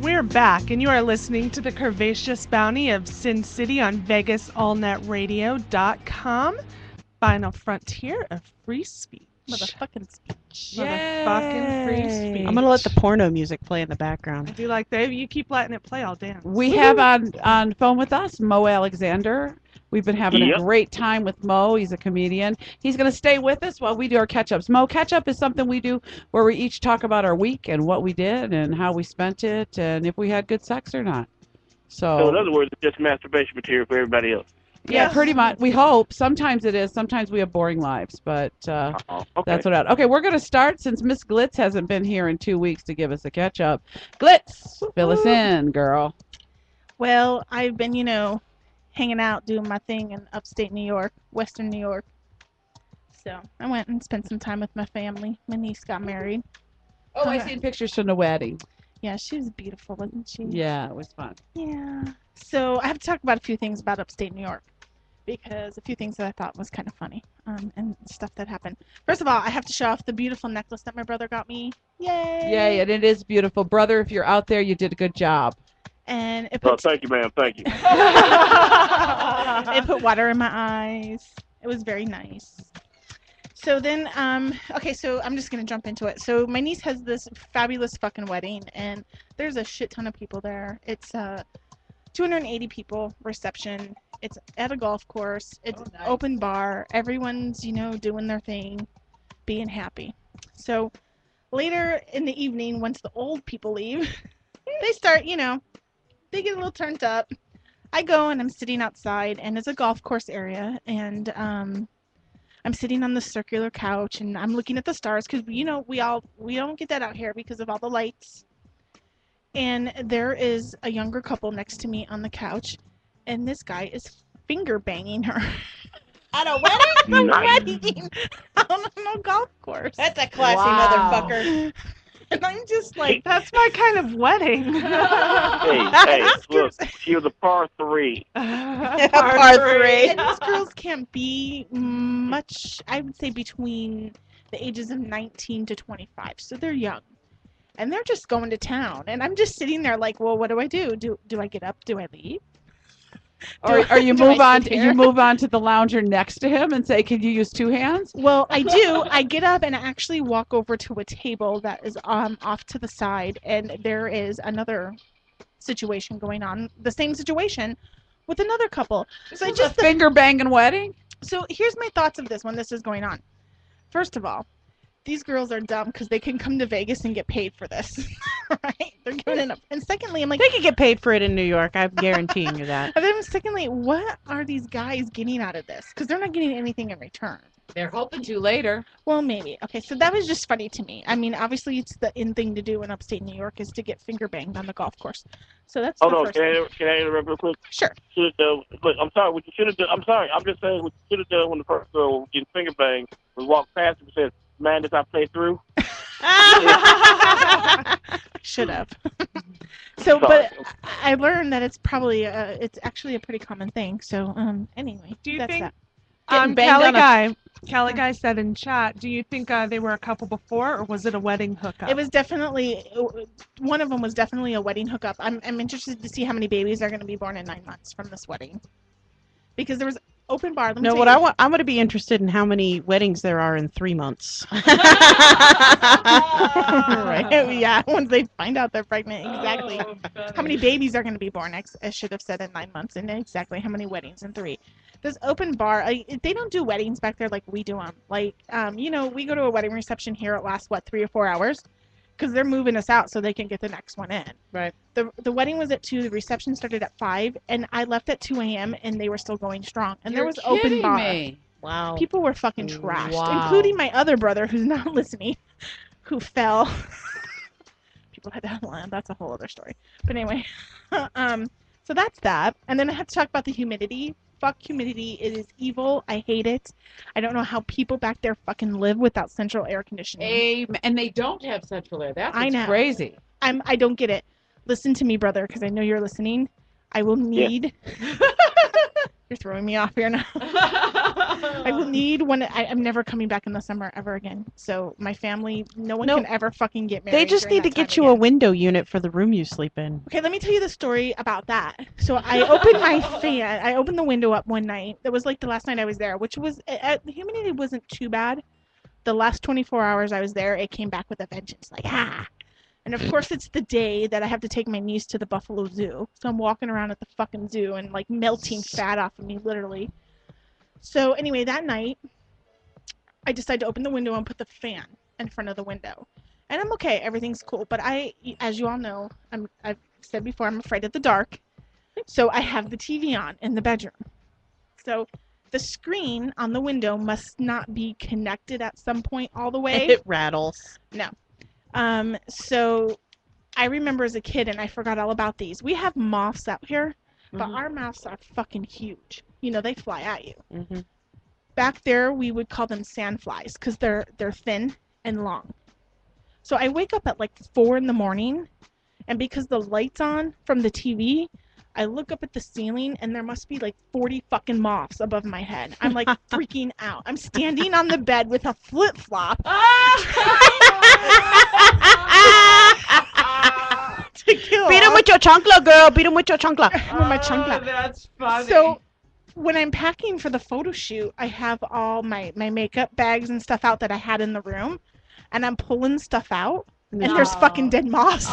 We're back, and you are listening to the Curvaceous Bounty of Sin City on VegasAllNetRadio.com. Final frontier of free speech. Motherfucking speech. Motherfucking free speech. I'm going to let the porno music play in the background. I do like that. You keep letting it play, I'll dance. We have on phone with us Mo Alexander. We've been having a great time with Mo. He's a comedian. He's going to stay with us while we do our catch-ups. Mo, catch-up is something we do where we each talk about our week and what we did and how we spent it and if we had good sex or not. So in other words, it's just masturbation material for everybody else. Yeah, pretty much. We hope. Sometimes it is. Sometimes we have boring lives, but that's what I... Okay, we're going to start since Miss Glitz hasn't been here in 2 weeks to give us a catch-up. Glitz, fill us in, girl. Well, I've been, hanging out, doing my thing in upstate New York, Western New York. So I went and spent some time with my family. My niece got married. Oh, I seen pictures from the wedding. Yeah, she was beautiful, wasn't she? Yeah, it was fun. Yeah. So I have to talk about a few things about upstate New York because a few things that I thought was kind of funny and stuff that happened. First of all, I have to show off the beautiful necklace that my brother got me. Yay! Yay, and it is beautiful. Brother, if you're out there, you did a good job. And it put, thank you, ma'am. Thank you. It put water in my eyes. It was very nice. So then, okay, so I'm just going to jump into it. So my niece has this fabulous fucking wedding, and there's a shit ton of people there. It's 280 people, reception. It's at a golf course. It's nice. Open bar. Everyone's, doing their thing, being happy. So later in the evening, once the old people leave, they start, they get a little turned up. I go and I'm sitting outside, and it's a golf course area, and I'm sitting on the circular couch, and I'm looking at the stars because we don't get that out here because of all the lights. And there is a younger couple next to me on the couch, and this guy is finger banging her at a wedding. Wedding on a golf course. That's a classy motherfucker. And I'm just like, that's my kind of wedding. hey, look, she was a par 3. Par 3. And these girls can't be much, I would say, between the ages of 19 to 25. So they're young. And they're just going to town. And I'm just sitting there like, well, what do I do? Do I get up? Do I leave? Or you move on to the lounger next to him and say, "Can you use 2 hands?" Well, I do. I get up and I actually walk over to a table that is off to the side, and there is another situation going on, the same situation with another couple. So just a finger banging wedding. So here's my thoughts of this when this is going on. First of all, these girls are dumb because they can come to Vegas and get paid for this, right? They're giving it up. And secondly, I'm like, they could get paid for it in New York. I'm guaranteeing you that. And then secondly, what are these guys getting out of this? Because they're not getting anything in return. They're hoping to later. Well, maybe. Okay, so that was just funny to me. I mean, obviously, it's the in thing to do in upstate New York is to get finger banged on the golf course. So that's the first thing. Can I interrupt real quick? Sure. Look, I'm sorry. What you should have done. I'm sorry. I'm just saying what you should have done when the first girl was getting finger banged was walk past and said, "Man, did I play through?" Should have. So, but I learned that it's probably it's actually a pretty common thing. So, anyway, do you think? That. Cali Guy said in chat, do you think they were a couple before, or was it a wedding hookup? It was definitely, one of them was definitely a wedding hookup. I'm interested to see how many babies are going to be born in 9 months from this wedding. Because there was open bar. I'm going to be interested in how many weddings there are in 3 months. Right? Yeah, once they find out they're pregnant, exactly. How many babies are going to be born, I should have said, in 9 months, and exactly how many weddings in 3. This open bar, they don't do weddings back there like we do them. Like, we go to a wedding reception here. It lasts, 3 or 4 hours? Because they're moving us out so they can get the next one in. Right. The wedding was at 2. The reception started at 5, and I left at 2 a.m. and they were still going strong. And there was open bar. Me. Wow. People were fucking trashed, wow. including my other brother who's not listening, who fell. People had that line. That's a whole other story. But anyway, so that's that. And then I have to talk about the humidity. Fuck humidity. It is evil. I hate it. I don't know how people back there fucking live without central air conditioning. And they don't have central air. That's crazy. I don't get it. Listen to me, brother, because I know you're listening. I will need... You're throwing me off here now. I will need one. I'm never coming back in the summer ever again. So my family, no one No. can ever fucking get married. They just during need to that time get you a again. window unit for the room you sleep in. Okay, let me tell you the story about that. So I opened my fan. I opened the window up one night. That was like the last night I was there, which was the humidity wasn't too bad. The last 24 hours I was there, it came back with a vengeance. Like And of course, it's the day that I have to take my niece to the Buffalo Zoo. So I'm walking around at the fucking zoo and like melting fat off of me, literally. So anyway, that night, I decided to open the window and put the fan in front of the window. And I'm okay, everything's cool. But as you all know, I've said before, I'm afraid of the dark. So I have the TV on in the bedroom. So the screen on the window must not be connected at some point all the way. It rattles. No. So I remember as a kid, and I forgot all about these. We have moths out here, but our moths are fucking huge. You know, they fly at you. Mm-hmm. Back there, we would call them sandflies because they're thin and long. So I wake up at like 4 in the morning, and because the light's on from the TV, I look up at the ceiling, and there must be like 40 fucking moths above my head. I'm like freaking out. I'm standing on the bed with a flip-flop. To kill Beat him off with your chancla, girl. Beat him with your chancla. with my chancla. That's funny. So when I'm packing for the photo shoot, I have all my makeup bags and stuff out that I had in the room, and I'm pulling stuff out, and there's fucking dead moths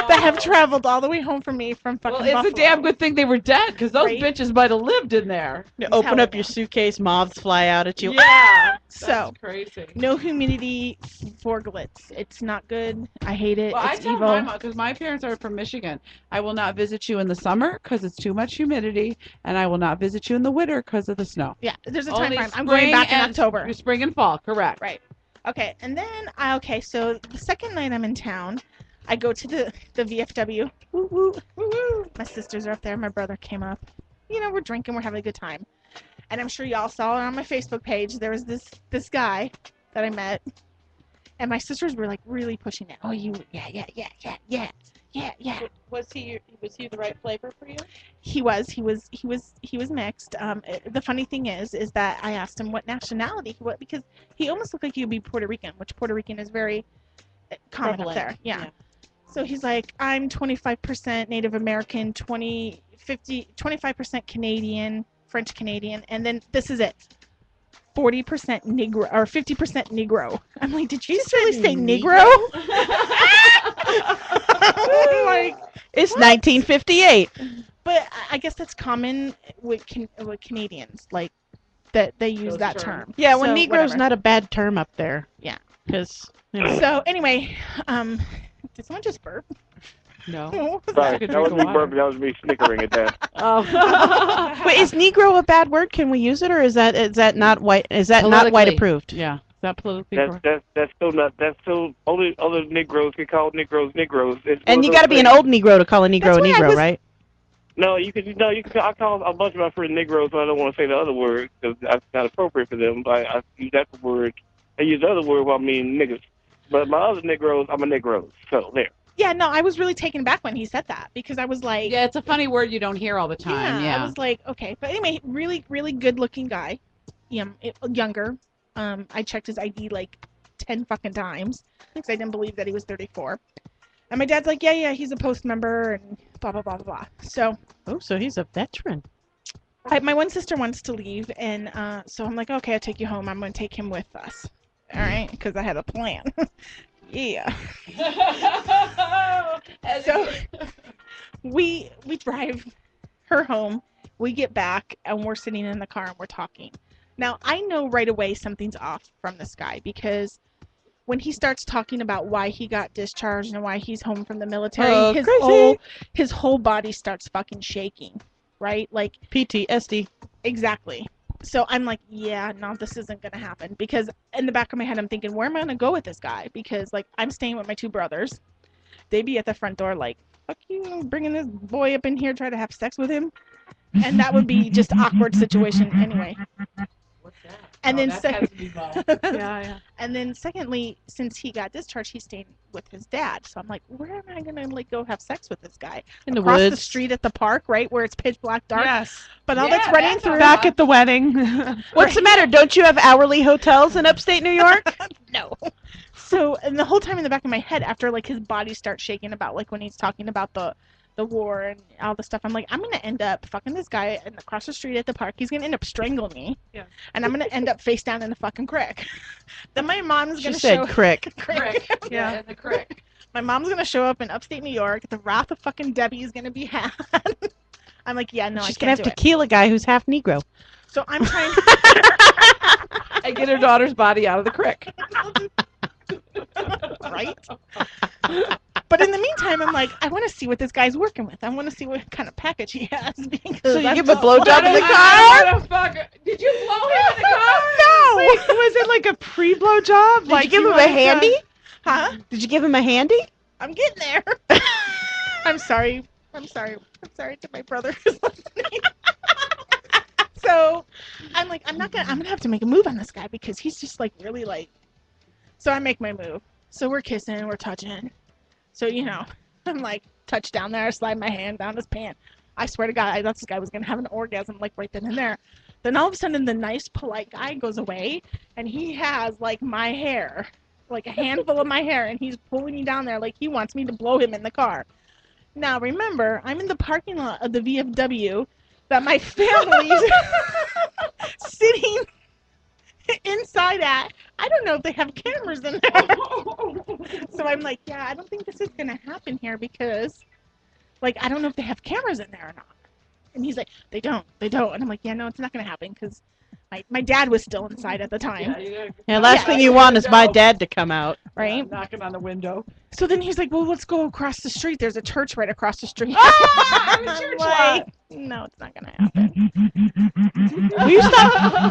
that have traveled all the way home from me from fucking Well, it's Buffalo. a damn good thing they were dead, because those Right? bitches might have lived in there. Open up your suitcase, moths fly out at you. Yeah. So That's crazy. no humidity for glitz. It's not good. I hate it. Well, I It's tell evil. my mom, because my parents are from Michigan, I will not visit you in the summer because it's too much humidity, and I will not visit you in the winter because of the snow. Yeah, there's a time Only frame. I'm going spring back in and- October. Spring and fall, correct. Right. Okay, and then so the second night I'm in town, I go to the VFW. Woo woo woo woo. My sisters are up there. My brother came up. You know, we're drinking. We're having a good time. And I'm sure y'all saw it on my Facebook page. There was this guy that I met, and my sisters were like really pushing it. Oh, yeah. Was he the right flavor for you? He was mixed. The funny thing is that I asked him what nationality he was, because he almost looked like he would be Puerto Rican, which Puerto Rican is very common Prevalent. up there. Yeah. So he's like, I'm 25% Native American, 25% Canadian, French Canadian, and then this is it. 40% Negro or 50% Negro. I'm like, did you just really say Negro? I'm like, It's 1958. but I guess that's common with Canadians, like that they use Those that terms. term. Yeah, when So, Negro's whatever. not a bad term up there. Yeah. Because, So anyway, did someone just burp? No. What was Sorry, Good that was drink me of water. burping. That was me snickering at that. Oh. Wait, is Negro a bad word? Can we use it, or is that not white? Is that not white Politically. approved? Yeah. Is that politically correct? That's still not. That's still only other Negroes can call Negroes Negroes. It's one And of you those got to be an things. old Negro to call a Negro That's a why I Negro, was- right? No, you can. I call a bunch of my friends Negroes, but I don't want to say the other word because that's not appropriate for them. But I use that word. I use the other word while I mean niggas. But my other Negroes, I'm a Negro. So there. Yeah, no, I was really taken back when he said that, because I was like, Yeah, it's a funny word you don't hear all the time. I was like, okay. But anyway, really, really good-looking guy. Younger. I checked his ID like 10 fucking times because I didn't believe that he was 34. And my dad's like, yeah, he's a post member and blah, blah, blah, blah, blah. So Oh, so he's a veteran. my one sister wants to leave, and so I'm like, okay, I'll take you home. I'm going to take him with us. All right? Because I had a plan. Yeah. So we drive her home. We get back, and we're sitting in the car, and we're talking. Now, I know right away something's off from this guy, because when he starts talking about why he got discharged and why he's home from the military, Oh, his crazy. whole body starts fucking shaking, right? Like, PTSD. exactly. So I'm like, yeah, no, this isn't going to happen. Because in the back of my head, I'm thinking, where am I going to go with this guy? Because, like, I'm staying with my two brothers. They be at the front door like, fuck you, I'm bringing this boy up in here, try to have sex with him. And that would be just an awkward situation anyway. What's that? And then Yeah. and then secondly, since he got discharged, he's staying with his dad. So I'm like, where am I gonna like go have sex with this guy? In the Across the woods. street at the park, right where it's pitch black dark. Yes. But all Yeah, that's running that's through Back at the wedding. What's the matter? Don't you have hourly hotels in upstate New York? no. So and the whole time in the back of my head, after like his body starts shaking about like when he's talking about the war and all the stuff, I'm like, I'm gonna end up fucking this guy and across the street at the park. He's gonna end up strangling me. Yeah. And I'm gonna end up face down in the fucking creek. Then my mom's She gonna said show crick. crick. Yeah. in the crick. My mom's gonna show up in upstate New York. The wrath of fucking Debbie is gonna be had. I'm like, yeah, no, She's I gonna can't have do to it. kill a guy who's half Negro. So I'm trying. And get her daughter's body out of the crick. Right? But in the meantime, I'm like, I want to see what this guy's working with. I want to see what kind of package he has. So you give him a blowjob in the car? Did you blow him in the car? No! Wait, was it like a pre-blow job? Did you give him a handy? Huh? Did you give him a handy? I'm getting there. I'm sorry. I'm sorry to my brother who's listening. So I'm like, I'm gonna have to make a move on this guy because he's just like really like. So I make my move. So we're kissing, we're touching. So, you know, I'm like, touch down there, slide my hand down his pant. I swear to God, I thought this guy was going to have an orgasm, like, right then and there. Then all of a sudden, the nice, polite guy goes away, and he has, like, my hair, like a handful of my hair, and he's pulling me down there like he wants me to blow him in the car. Now, remember, I'm in the parking lot of the VFW that my family's sitting inside at. I don't know if they have cameras in there. So I'm like, yeah, I don't think this is gonna happen here because, like, I don't know if they have cameras in there or not. And he's like, they don't. And I'm like, yeah, no, it's not gonna happen because my dad was still inside at the time, Yeah, last thing you want is my dad to come out. right? Knocking on the window. So then he's like, well, let's go across the street. There's a church right across the street. Ah, the I'm church like, no, it's not gonna happen.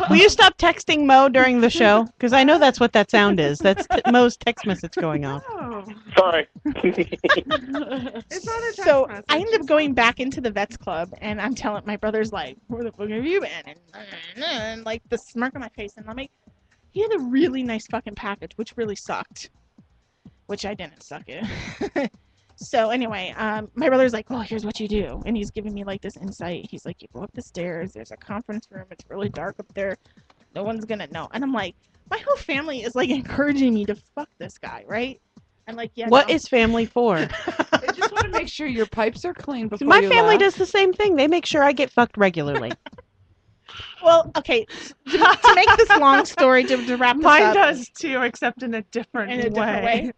Will you stop texting Mo during the show? Because I know that's what that sound is. That's Mo's text message going off. Oh. Sorry. It's not a text So message. I ended up going back into the vets club, and I'm telling my brother's like, "Where the fuck have you been?" And like the smirk on my face, and I'm like, he had a really nice fucking package, which really sucked, which I didn't suck it. So anyway, my brother's like, "Oh, here's what you do," and he's giving me like this insight. He's like, "You go up the stairs. There's a conference room. It's really dark up there. No one's gonna know." And I'm like, my whole family is like encouraging me to fuck this guy, right? I'm like, yeah. What no. is family for? I just want to make sure your pipes are clean before My you family left. does the same thing. They make sure I get fucked regularly. Well, okay. To make this long story, to wrap this Mine up, does too, except in a different way.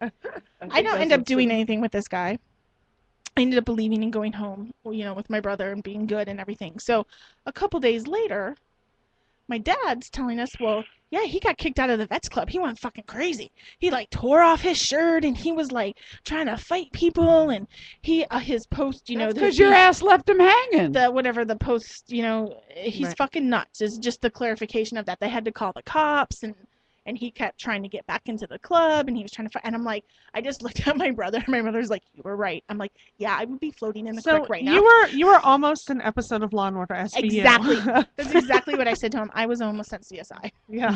I don't end up doing anything with this guy. I ended up leaving and going home, you know, with my brother and being good and everything. So a couple days later, my dad's telling us, well, yeah, he got kicked out of the vets club. He went fucking crazy. He like tore off his shirt and he was like trying to fight people. And he his post, you know, because your ass left him hanging. the whatever the post, you know, he's Right. fucking nuts. Is just the clarification of that. They had to call the cops and he kept trying to get back into the club and he was trying to fight. And I'm like, I just looked at my brother and my brother's like, you were right. I'm like, yeah, I would be floating in the So creek right now. you were almost an episode of Law and Order SVU. Exactly. That's exactly what I said to him. I was almost at CSI. Yeah.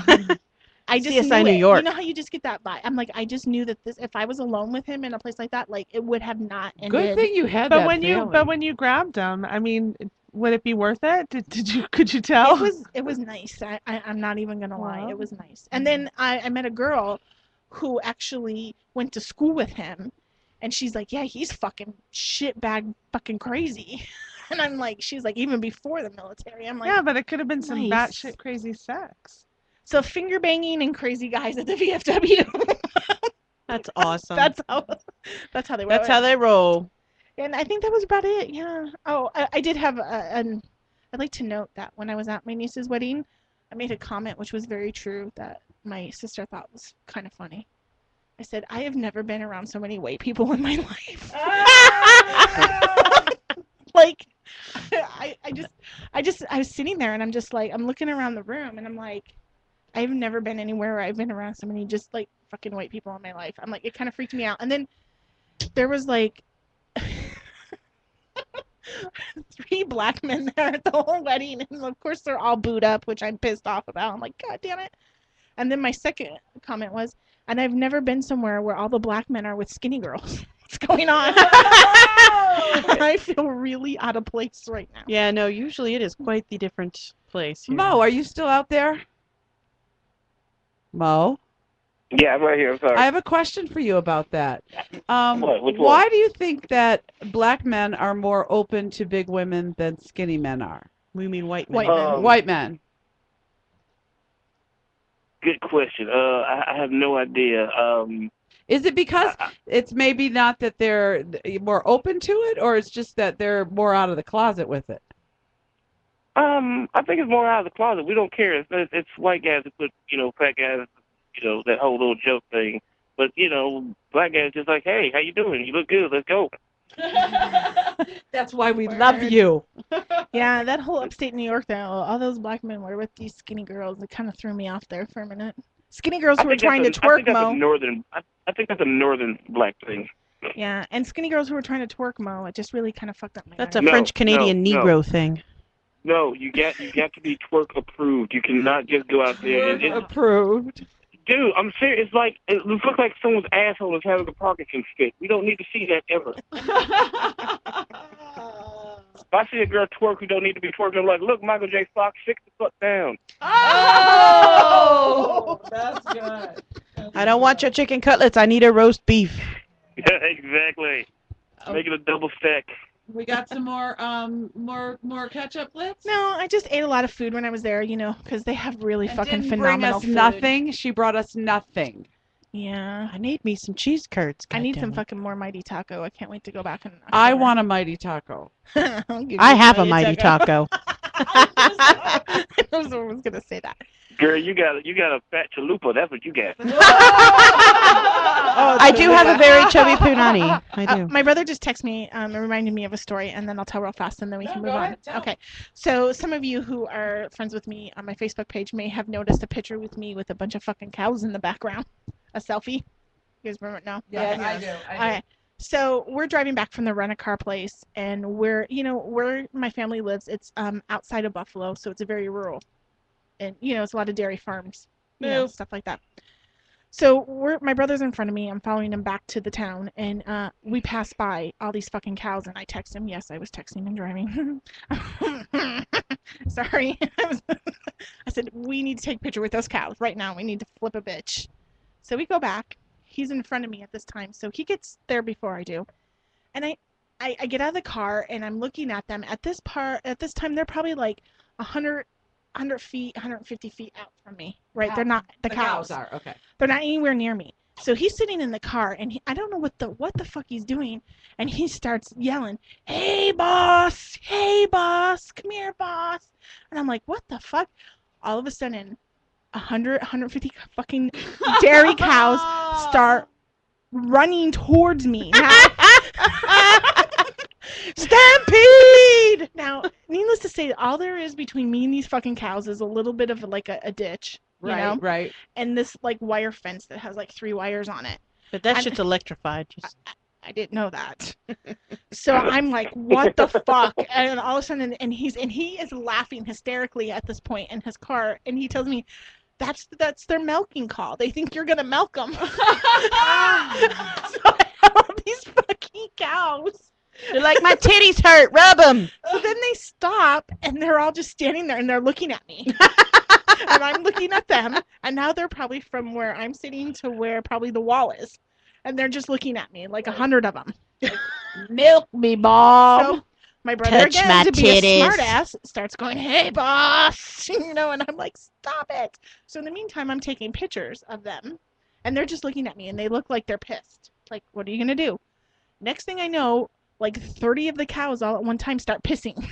I just CSI knew New it. York. You know how you just get that vibe? I'm like, I just knew that this, if I was alone with him in a place like that, like it would have not ended. Good thing you had But that when you grabbed him, I mean, would it be worth it? Could you tell? It was nice. I'm not even gonna lie. Wow. It was nice. And then I met a girl who actually went to school with him, and she's like, yeah, he's fucking shitbag fucking crazy. And I'm like, she's like, even before the military. I'm like, Yeah, but it could have been some nice. batshit crazy sex. so finger banging and crazy guys at the VFW. That's awesome. That's how they were. That's how they roll. And I think that was about it. Yeah. Oh, I did have I'd like to note that when I was at my niece's wedding, I made a comment which was very true that my sister thought was kind of funny. I said, I have never been around so many white people in my life. Like, I was sitting there and I'm just like, I'm looking around the room and I'm like, I've never been anywhere where I've been around so many just like fucking white people in my life. I'm like, it kind of freaked me out. And then there was like, 3 black men there at the whole wedding, and of course they're all booed up, which I'm pissed off about. I'm like, God damn it. And then my second comment was, and I've never been somewhere where all the black men are with skinny girls. What's going on? I feel really out of place right now. Yeah, no, usually it is quite the different place here. Mo, are you still out there? Mo? Yeah, I'm right here. I'm sorry. I have a question for you about that. What? Which one? Why do you think that black men are more open to big women than skinny men are? We mean white men. White men. White men. Good question. I have no idea. Is it because it's maybe not that they're more open to it, or it's just that they're more out of the closet with it? I think it's more out of the closet. We don't care. It's white guys that put, fat guys, that whole little joke thing. But, black guys just like, hey, how you doing? You look good. Let's go. That's why we love you. Yeah, that whole upstate New York thing, all those black men were with these skinny girls. It kind of threw me off there for a minute. Skinny girls who were trying to twerk, Mo. I think that's a northern black thing. Yeah, and skinny girls who were trying to twerk, Mo. It just really kind of fucked up my That's a night. French-Canadian Negro thing. No, you got to be twerk approved. You cannot just go out there and Approved. dude, I'm serious. It's like it looks like someone's asshole is having a Parkinson's fit. We don't need to see that ever. If I see a girl twerk who don't need to be twerking, I'm like, look, Michael J. Fox, sit the fuck down. Oh, that's good. I don't want your chicken cutlets. I need a roast beef. Yeah, exactly. Make it a double stack. We got some more ketchup lips. No, I just ate a lot of food when I was there, because they have really fucking Didn't phenomenal bring us nothing. She brought us nothing. Yeah. I need me some cheese curds. I need some goddammit. fucking more Mighty Taco. I can't wait to go back and. I want a Mighty Taco. I have a Mighty Taco. I was gonna say that. Girl, you got a fat chalupa. That's what you got. I do have a very chubby punani. I do. My brother just texted me and reminded me of a story, and then I'll tell real fast, and then we can move on. Okay. So some of you who are friends with me on my Facebook page may have noticed a picture with me with a bunch of fucking cows in the background. A selfie. You guys remember? No? Yes, Okay. I do. All right. So we're driving back from the rent-a-car place, and where my family lives, it's outside of Buffalo, so it's a very rural, and it's a lot of dairy farms, stuff like that. So my brother's in front of me. I'm following him back to the town, and we pass by all these fucking cows, and I text him. Yes, I was texting and driving. Sorry. I said, we need to take a picture with those cows right now. We need to flip a bitch. So we go back. He's in front of me at this time, so he gets there before I do. And I get out of the car, and I'm looking at them. At this time, they're probably like 100 feet, 150 feet out from me, right? They're not, the cows are, okay. They're not anywhere near me. So he's sitting in the car, and I don't know what the fuck he's doing, and he starts yelling, hey, boss, come here, boss. And I'm like, what the fuck? All of a sudden, 150 fucking dairy cows start running towards me. Now, Stampede! Now, needless to say, all there is between me and these fucking cows is a little bit of like a ditch, Right. and this like wire fence that has like 3 wires on it. But that shit's electrified. I didn't know that. So I'm like, what the fuck? And all of a sudden, and he is laughing hysterically at this point in his car, and he tells me, that's their milking call. They think you're gonna milk them. So I have all these fucking cows. They're like, my titties hurt. Rub them. So then they stop, and they're all just standing there, and they're looking at me. And I'm looking at them, and now they're probably from where I'm sitting to where probably the wall is. And they're just looking at me, like 100 of them. Milk me, Mom. So my brother, Touch again, my to be a titties. smart ass, starts going, hey, boss, and I'm like, stop it. So in the meantime, I'm taking pictures of them, and they're just looking at me, and they look like they're pissed. Like, what are you going to do? Next thing I know, like 30 of the cows all at one time start pissing.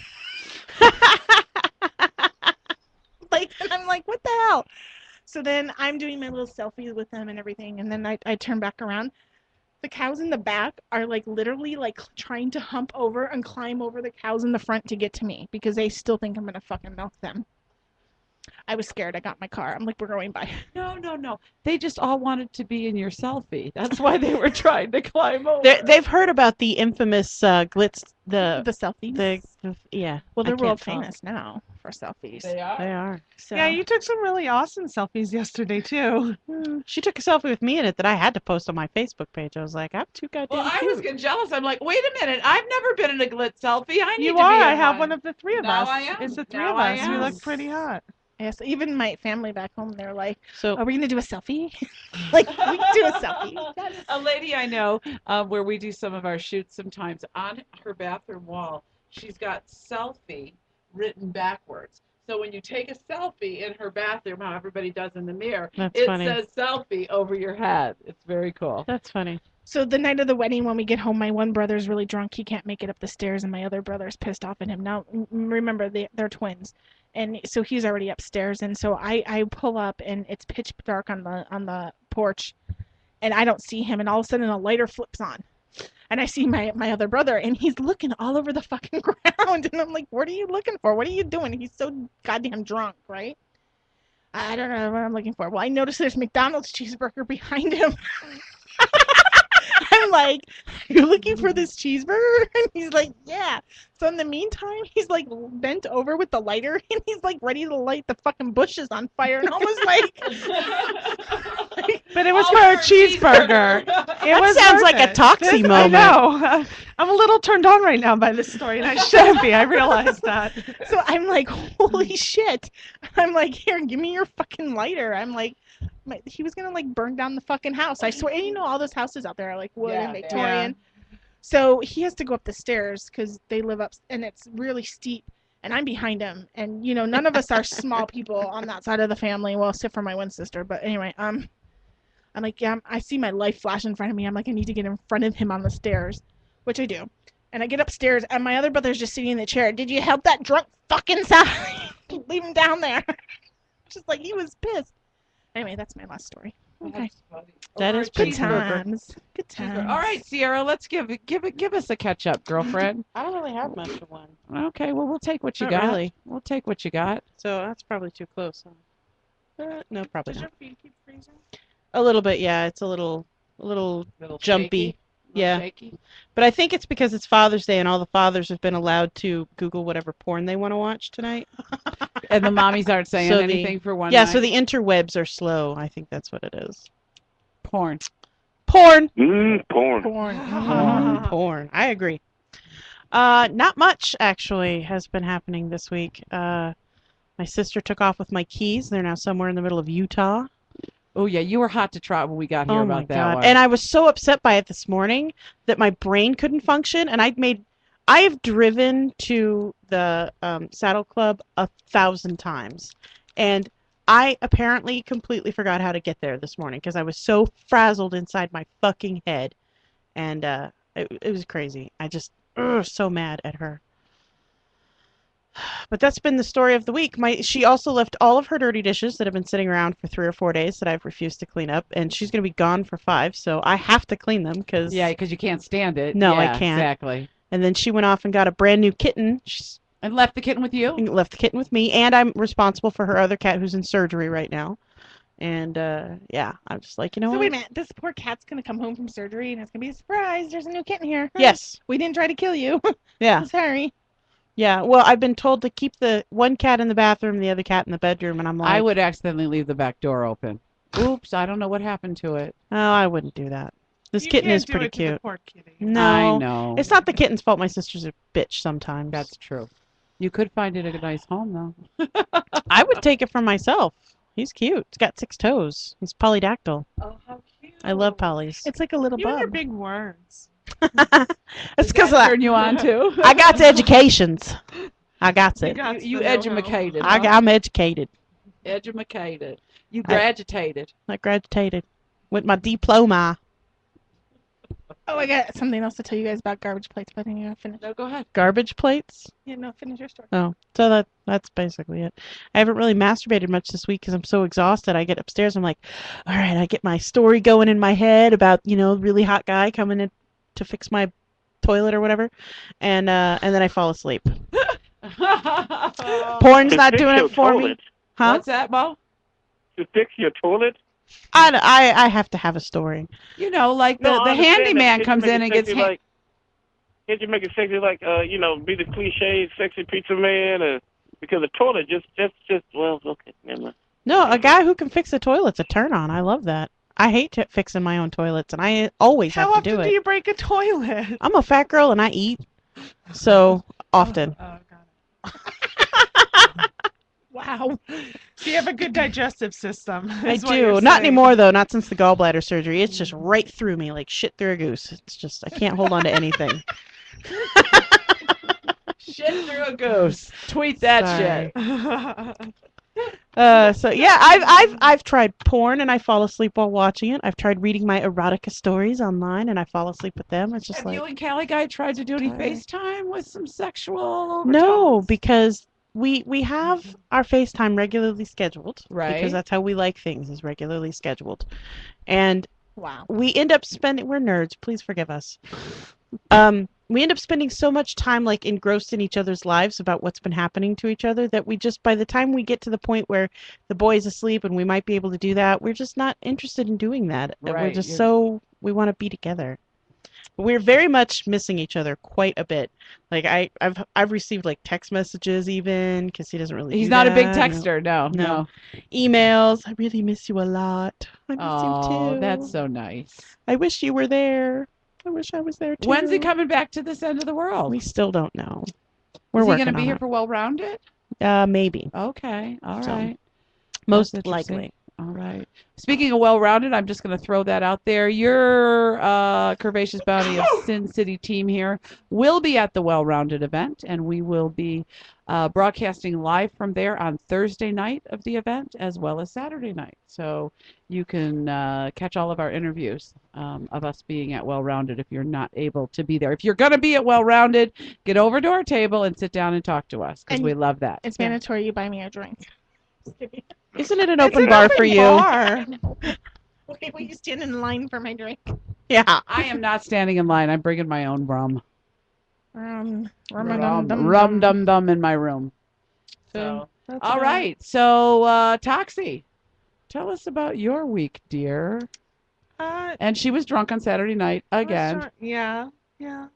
And I'm like, what the hell? So then I'm doing my little selfies with them and everything, and then I turn back around. The cows in the back are like literally like trying to hump over and climb over the cows in the front to get to me because they still think I'm gonna fucking milk them. I was scared. I got in my car. I'm like, we're going by. No. They just all wanted to be in your selfie. That's why they were trying to climb over. They've heard about the infamous glitz. The selfies. Yeah. Well, they're I world can't talk. famous now for selfies. They are. They are. So, Yeah, you took some really awesome selfies yesterday too. She took a selfie with me in it that I had to post on my Facebook page. I was like, I'm too goddamn Well, I cute. was getting jealous. I'm like, wait a minute. I've never been in a glitz selfie. I need You to be are. in I have one one of the three of Now us. I am. It's the three Now of I us. We am. look pretty hot. yes, even my family back home, they're like, So "Are we gonna do a selfie? Like, we can do a selfie." Yes. A lady I know, where we do some of our shoots sometimes, on her bathroom wall, she's got selfie written backwards. So when you take a selfie in her bathroom, how everybody does in the mirror, That's it funny. says selfie over your head. It's very cool. that's funny. So the night of the wedding, when we get home, my one brother's really drunk. He can't make it up the stairs, and my other brother's pissed off at him. Now, remember, they're twins, and so he's already upstairs. And so I pull up, and it's pitch dark on the porch, and I don't see him. And all of a sudden, a lighter flips on, and I see my other brother, and he's looking all over the fucking ground. And I'm like, "What are you looking for? What are you doing?" He's so goddamn drunk, right? I don't know what I'm looking for. Well, I notice there's McDonald's cheeseburger behind him. I'm like, "You're looking for this cheeseburger?" And he's like, "Yeah." So in the meantime, he's like bent over with the lighter, and he's like ready to light the fucking bushes on fire, and almost like, But it was All for a for a cheeseburger. It That was sounds worth like a it. Toxie I moment. know. I'm a little turned on right now by this story, and I shouldn't be. I realize that. so I'm like, "Holy shit!" I'm like, "Here, give me your fucking lighter." I'm like, he was gonna like burn down the fucking house. I swear. And you know, all those houses out there are like wood Yeah, and they are. Victorian. So he has to go up the stairs because they live up, and it's really steep. And I'm behind him, and you know, none of us are small people on that side of the family. Well, except for my one sister. But anyway, I'm like, yeah, I see my life flash in front of me. I'm like, I need to get in front of him on the stairs, which I do. And I get upstairs, and my other brother's just sitting in the chair. "Did you help that drunk fucking Sally? Leave him down there." Just like he was pissed. Anyway, that's my last story. Okay. That is Or a pretty Good cheeseburger. times. Good times. All right, Sierra, let's give us a catch up, girlfriend. I don't really have much of one. Okay, well, we'll take what you Not got. really. We'll take what you got. So that's probably too close. Huh? No, probably Does not. your feet keep freezing? A little bit, yeah. It's a little Little Jumpy. shaky, Yeah. shaky. But I think it's because it's Father's Day and all the fathers have been allowed to Google whatever porn they want to watch tonight. And the mommies aren't saying So the- anything for one Yeah, night. so the interwebs are slow. I think that's what it is. porn. Porn. Porn. Porn. Porn. I agree. Not much actually has been happening this week. My sister took off with my keys. They're now somewhere in the middle of Utah. Oh yeah, you were hot to trot when we got here Oh about my that God. one. And I was so upset by it this morning that my brain couldn't function. And I have driven to the Saddle Club 1,000 times. And I apparently completely forgot how to get there this morning because I was so frazzled inside my fucking head. And it was crazy. I just, so mad at her. But that's been the story of the week. She also left all of her dirty dishes that have been sitting around for 3 or 4 days that I've refused to clean up, and she's going to be gone for 5, so I have to clean them because. yeah, because you can't stand it. No, I Yeah, can't. Exactly. And then she went off and got a brand new kitten. She's And left the kitten with you. left the kitten with me, and I'm responsible for her other cat who's in surgery right now. And yeah, I'm just like, you know So what? wait a minute. This poor cat's gonna come home from surgery, and it's gonna be a surprise. There's a new kitten here. Yes. We didn't try to kill you. Yeah. Sorry. Yeah. Well, I've been told to keep the one cat in the bathroom, the other cat in the bedroom, and I'm like, I would accidentally leave the back door open. Oops, I don't know what happened to it. oh, I wouldn't do that. This kitten is pretty To the cute. poor kitty. No, I know. it's not the kitten's fault. My sister's a bitch sometimes. That's true. You could find it a nice home though. I would take it for myself. He's cute. He's got 6 toes. He's polydactyl. Oh, how cute. I love polys. It's like a little You and your bub. big words. It's because turn you on too. I got educations. I got You it. got You the know-how. educated. I'm educated. Educated. You graduated. I graduated with my diploma. Oh, I got something else to tell you guys about garbage plates, but I think you're gonna finish. No, go ahead. Garbage plates. Yeah, no, finish your story. Oh, so that's basically it. I haven't really masturbated much this week because I'm so exhausted. I get upstairs, I'm like, all right, I get my story going in my head about, really hot guy coming in to fix my toilet or whatever, and then I fall asleep. Porn's not doing it for me. Huh? What's that, Mo? To fix your toilet? I have to have a story. You know, like No, the I understand that. handyman Can't comes you make in it and gets sexy, like, can't you make it sexy like be the cliche sexy pizza man? Because the toilet just well, okay, never mind. No, a guy who can fix a toilet's a turn on. I love that. I hate fixing my own toilets, and I always How have to do often it. do you break a toilet? I'm a fat girl and I eat, so often. Oh, got it. Wow. So you have a good digestive system. I is what you're do. Not saying. anymore though. Not since the gallbladder surgery. It's just right through me, like shit through a goose. It's just I can't hold on to anything. shit through a goose. Tweet that Sorry. shit. So yeah, I've tried porn and I fall asleep while watching it. I've tried reading my erotica stories online and I fall asleep with them. It's just Have like you and Callie Guy tried to do any tired. FaceTime with some sexual no, overtones? because we have our FaceTime regularly scheduled, Right. Because that's how we like things, is regularly scheduled, and Wow. we end up spending. We're nerds. Please forgive us. We end up spending so much time like engrossed in each other's lives about what's been happening to each other that we just, by the time we get to the point where the boy's asleep and we might be able to do that, we're just not interested in doing that. We're Right, just you're- we want to be together. But we're very much missing each other quite a bit. Like I've received like text messages even because he doesn't really. He's do not a big that. No. texter. No. Emails. I really miss you a lot. I miss Oh, you too. that's so nice. I wish you were there. I wish I was there too. When's he coming back to this end of the world? We still don't know. We're Is he working going to be on here it. for Well Rounded? Maybe. Okay. All So, right. Most That's interesting. likely. All right. Speaking of well-rounded, I'm just going to throw that out there. Your Curvaceous Bounty of Sin City team here will be at the well-rounded event, and we will be broadcasting live from there on Thursday night of the event as well as Saturday night. So you can catch all of our interviews of us being at well-rounded if you're not able to be there. If you're going to be at well-rounded, get over to our table and sit down and talk to us because And we love that. It's mandatory you buy me a drink. Isn't it an It's open an bar open for you? bar. Okay, will you stand in line for my drink? Yeah. I am not standing in line. I'm bringing my own rum. Rum Rum dum dum in my room. So, That's all about- right. So, Toxie, tell us about your week, dear. And she was drunk on Saturday night again. Yeah. Yeah.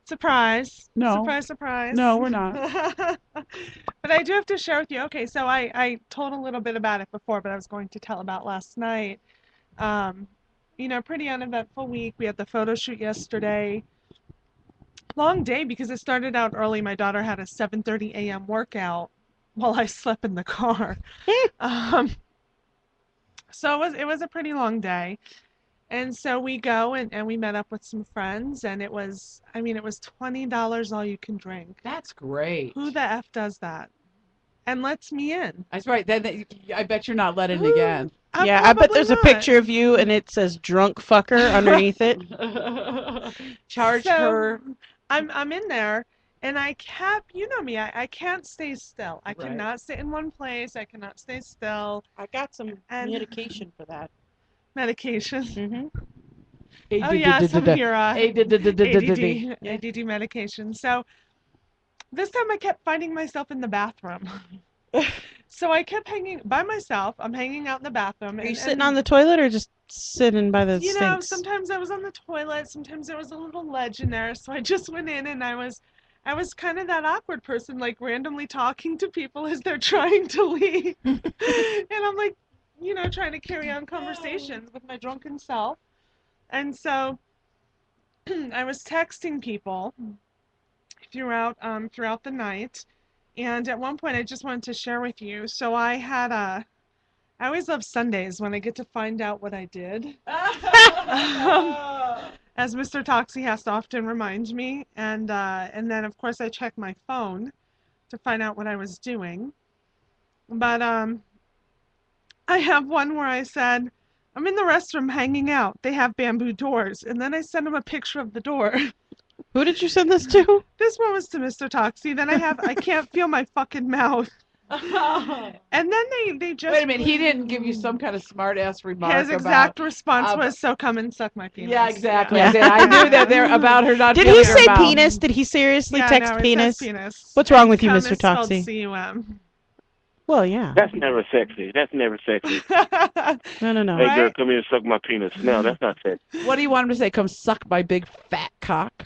Surprise. No. Surprise, surprise. No, we're not. But I do have to share with you. Okay, so I told a little bit about it before, but I was going to tell about last night. Pretty uneventful week. We had the photo shoot yesterday. Long day because it started out early. My daughter had a 7:30 a.m. workout while I slept in the car. So it was a pretty long day. And so we go and we met up with some friends, and it was $20 all you can drink. That's great. Who the F does that? And lets me in. That's right. Then I bet you're not letting again. Yeah, I bet there's a picture of you and it says drunk fucker underneath it. Charge So, her. I'm in there, and I kept, you know me, I can't stay still. I Right. cannot sit in one place. I cannot stay still. I got some And- medication for that. Medication. Mm-hmm. Oh yeah, some of your ADD. ADD medication. So this time I kept finding myself in the bathroom. So I kept hanging by myself. I'm hanging out in the bathroom. Are you sitting on the toilet or just sitting by the You know, sinks? sometimes I was on the toilet, sometimes there was a little ledge in there. So I just went in and I was kind of that awkward person, like randomly talking to people as they're trying to leave. And I'm like, trying to carry on conversations with my drunken self. And so I was texting people throughout the night. And at one point I just wanted to share with you. So I always love Sundays when I get to find out what I did. As Mr. Toxie has to often remind me. And then of course I check my phone to find out what I was doing. But I have one where I said, I'm in the restroom hanging out. They have bamboo doors. And then I sent him a picture of the door. Who did you send this to? This one was to Mr. Toxie. Then I can't feel my fucking mouth. And then they just... Wait a minute. He didn't give you some kind of smart ass remark. His exact about, response was, so come and suck my penis. Yeah, exactly. Yeah. I knew that they're about her not Did feeling he her say mouth. penis? Did he seriously Yeah, text no, it penis? says penis. What's wrong And with you, cum Mr. is spelled Toxie? C-U-M. Well, yeah. That's never sexy. That's never sexy. No. Hey, girl, Right? come here and suck my penis. No, that's not sexy. What do you want him to say? Come suck my big fat cock.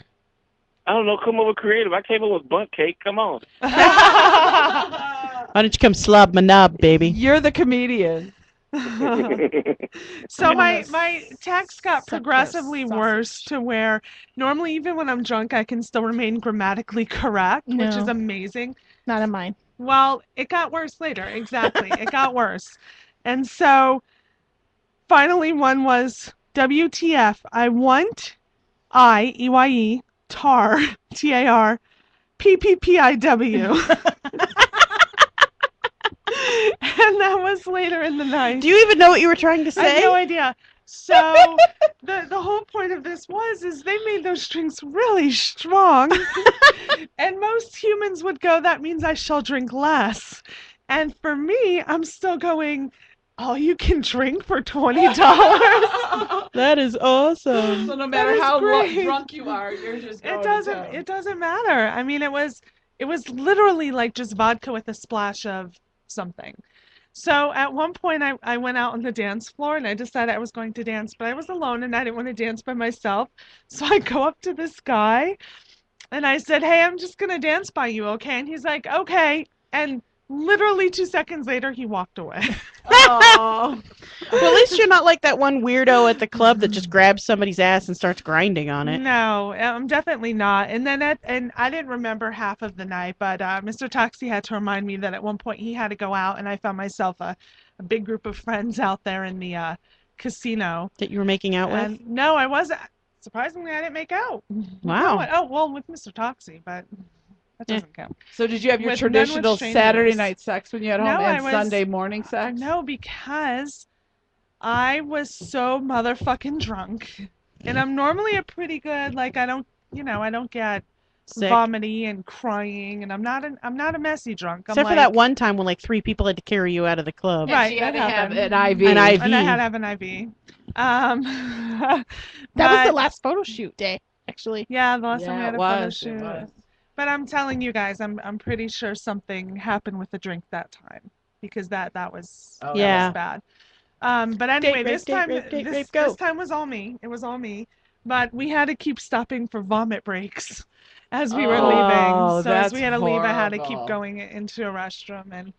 I don't know. Come over creative. I came up with butt cake. Come on. Why don't you come slob my knob, baby? You're the comedian. So I'm my gonna text got suck progressively this worse sausage. to where normally even when I'm drunk I can still remain grammatically correct, which is No. amazing. Not in mine. Well, it got worse later. Exactly. It got worse. And so finally one was WTF. I want EYE tar TAR PPPIW. And that was later in the night. Do you even know what you were trying to I have say? no idea. So the whole point of this is they made those drinks really strong. And most humans would go, that means I shall drink less. And for me, I'm still going, all you can drink for $20. That is awesome. So no That matter is how great. drunk you are, you're just going It doesn't matter. I mean, it was literally like just vodka with a splash of something. So at one point I went out on the dance floor and I decided I was going to dance, but I was alone and I didn't want to dance by myself. So I go up to this guy and I said, "Hey, I'm just gonna dance by you, okay?" And he's like, "Okay." And literally 2 seconds later he walked away. Oh. Well, at least you're not like that one weirdo at the club that just grabs somebody's ass and starts grinding on it. No, I'm definitely not. And then and I didn't remember half of the night, but Mr. Toxie had to remind me that at one point he had to go out, and I found myself a big group of friends out there in the casino. That you were making out with? And no, I wasn't. Surprisingly, I didn't make out. Wow. No, oh, well, with Mr. Toxie, but that doesn't count. So did you have your With none with traditional Saturday strangers. night sex when you had home No, and I was- Sunday morning sex? No, because I was so motherfucking drunk. And I'm normally a pretty good, like, I don't get Sick. vomity and crying, and I'm not a messy drunk. I'm Except for like, that one time when like 3 people had to carry you out of the club. And Right, she had that to have happened. an IV. An IV. And I had to have an IV. That was the but- last photo shoot day, actually. Yeah, the last time we Yeah, had it a photo was. shoot. It was. But I'm telling you guys, I'm pretty sure something happened with the drink that time because that was Oh, Yeah. was bad. But anyway, rape, this date time rape, date this, rape, go. this time was all me. It was all me. But we had to keep stopping for vomit breaks as we were Oh, leaving. So as that's we had to leave, I had to keep horrible. going into a restroom and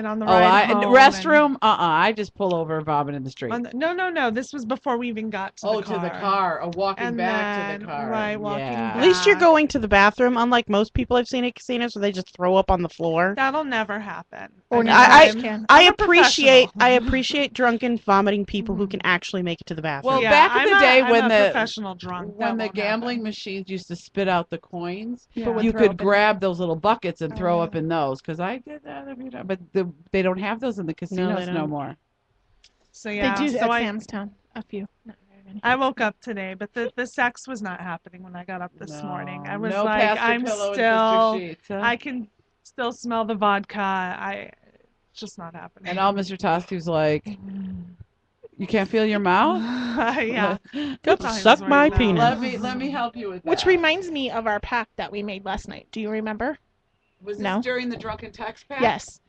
on the Oh, ride home. restroom? I just pull over and vomit in the street. No. This was before we even got to the car. To the car. Or walking And back to then, the car. right, walking Yeah. At least you're back. going to the bathroom, unlike most people I've seen at casinos where they just throw up on the floor. That'll never happen. Or mean, I- I'm- can. I I'm a appreciate professional. drunken vomiting people who can actually make it to the bathroom. Well, Yeah, back in I'm the a- day I'm when a the professional drunk, that when the won't gambling happen. machines used to spit out the coins, Yeah. would you throw could up in- grab those little buckets and throw Oh, up in those. Because I did that every time, but they don't have those in the casinos no don't. more. So yeah, They do so at I Samstown. A few. Not very many. I woke up today, but the sex was not happening when I got up this morning. I was no like, Pastor I'm Pillow and still, Sister Sheets, huh? I can still smell the vodka. It's just not happening. And all Mr. Toski was like, "You can't feel your mouth? Yeah. Come That's all he was suck worried my about. penis. Let me help you with that." Which reminds me of our pact that we made last night. Do you remember? Was this No. during the drunken text pack? Yes.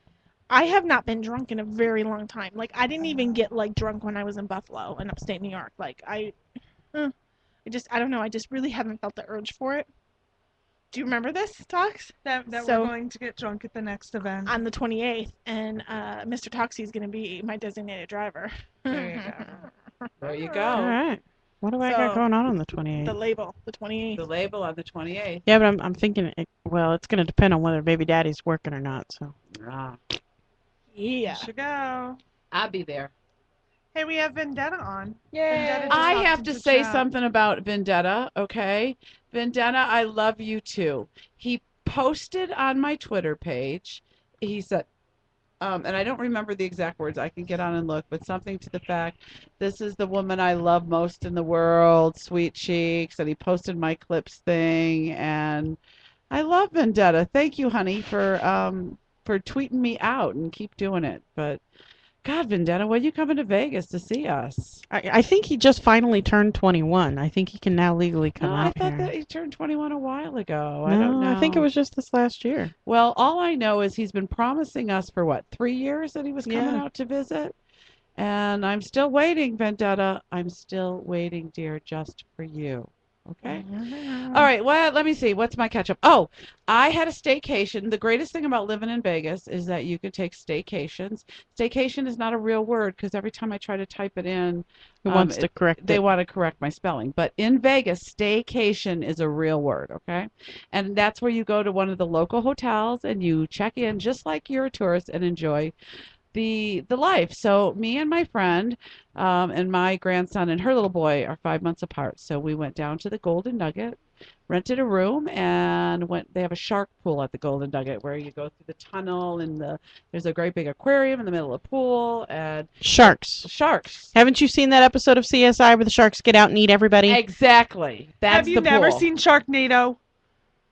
I have not been drunk in a very long time. Like, I didn't even get, like, drunk when I was in Buffalo in upstate New York. Like, I don't know. I just really haven't felt the urge for it. Do you remember this, Tox? That So- we're going to get drunk at the next event. On the 28th, and Mr. Toxie is going to be my designated driver. There you go. There you All go. right. What do I got So- going on the The 28th? label, the 28th. The label on the 28th. Yeah, but I'm thinking, it's going to depend on whether baby daddy's working or not. So Ah, Yeah. Should go. I'll be there. Hey, we have Vendetta on. Yay. Vendetta just I hopped have to into say chat. something about Vendetta, okay? Vendetta, I love you too. He posted on my Twitter page, he said, and I don't remember the exact words, I can get on and look, but something to the fact, this is the woman I love most in the world, sweet cheeks, and he posted my clips thing, and I love Vendetta. Thank you, honey, for tweeting me out and keep doing it, but God, Vendetta, when are you coming to Vegas to see us? I think he just finally turned 21. I think he can now legally come No, I out thought here. that he turned 21 a while ago. I No, don't know. I think it was just this last year. Well, all I know is he's been promising us for what, 3 years that he was coming Yeah. out to visit? And I'm still waiting, Vendetta. I'm still waiting, dear, just for you. Okay? All right, well, let me see. What's my catch up? Oh, I had a staycation. The greatest thing about living in Vegas is that you can take staycations. Staycation is not a real word because every time I try to type it in, Who wants to correct they it? want to correct my spelling. But in Vegas, staycation is a real word, okay? And that's where you go to one of the local hotels and you check in just like you're a tourist and enjoy the life. So me and my friend and my grandson and her little boy are 5 months apart. So we went down to the Golden Nugget, rented a room, and went. They have a shark pool at the Golden Nugget where you go through the tunnel and there's a great big aquarium in the middle of the pool and Sharks. sharks. Haven't you seen that episode of CSI where the sharks get out and eat everybody? Exactly. That's Have you the never pool. seen Sharknado?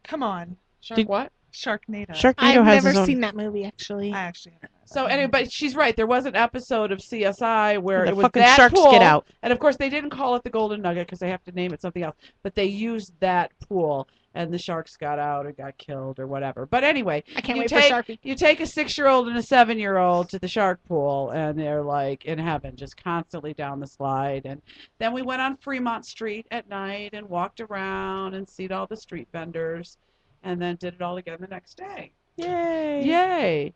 Come on. Shark what? Sharknado. Sharknado I've has never his own. seen that movie actually. I actually haven't. So anyway, but she's right. There was an episode of CSI where The it was fucking that sharks pool, get out. and of course they didn't call it the Golden Nugget because they have to name it something else. But they used that pool, and the sharks got out and got killed or whatever. But anyway, I can't you wait take for Sharpie. you take a 6-year-old and a 7-year-old to the shark pool, and they're like in heaven, just constantly down the slide. And then we went on Fremont Street at night and walked around and seen all the street vendors, and then did it all again the next day. Yay. Yay!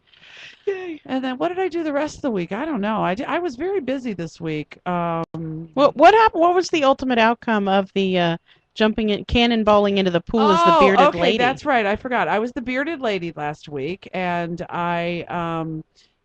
Yay. And then what did I do the rest of the week? I don't know. I was very busy this week. What happened? What was the ultimate outcome of the jumping in, cannonballing into the pool as the Oh, bearded okay, lady? that's right. I forgot. I was the bearded lady last week, and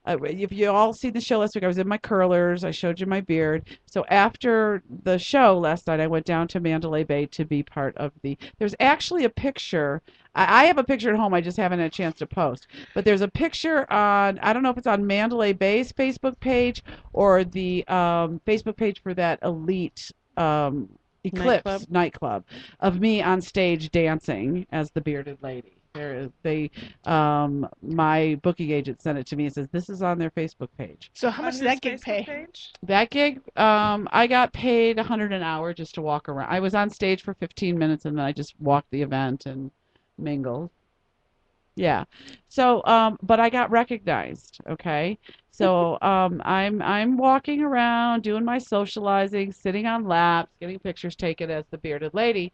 if you all see the show last week, I was in my curlers. I showed you my beard. So after the show last night, I went down to Mandalay Bay to be part of the. There's actually a picture. I have a picture at home. I just haven't had a chance to post. But there's a picture on. I don't know if it's on Mandalay Bay's Facebook page or the Facebook page for that Elite. Eclipse nightclub of me on stage dancing as the bearded lady. My booking agent sent it to me and says this is on their Facebook page. So how much On did that his gig Facebook pay? page? That gig, I got paid $100 an hour just to walk around. I was on stage for 15 minutes and then I just walked the event and mingled. Yeah. So, but I got recognized. Okay. So, I'm walking around doing my socializing, sitting on laps, getting pictures taken as the bearded lady,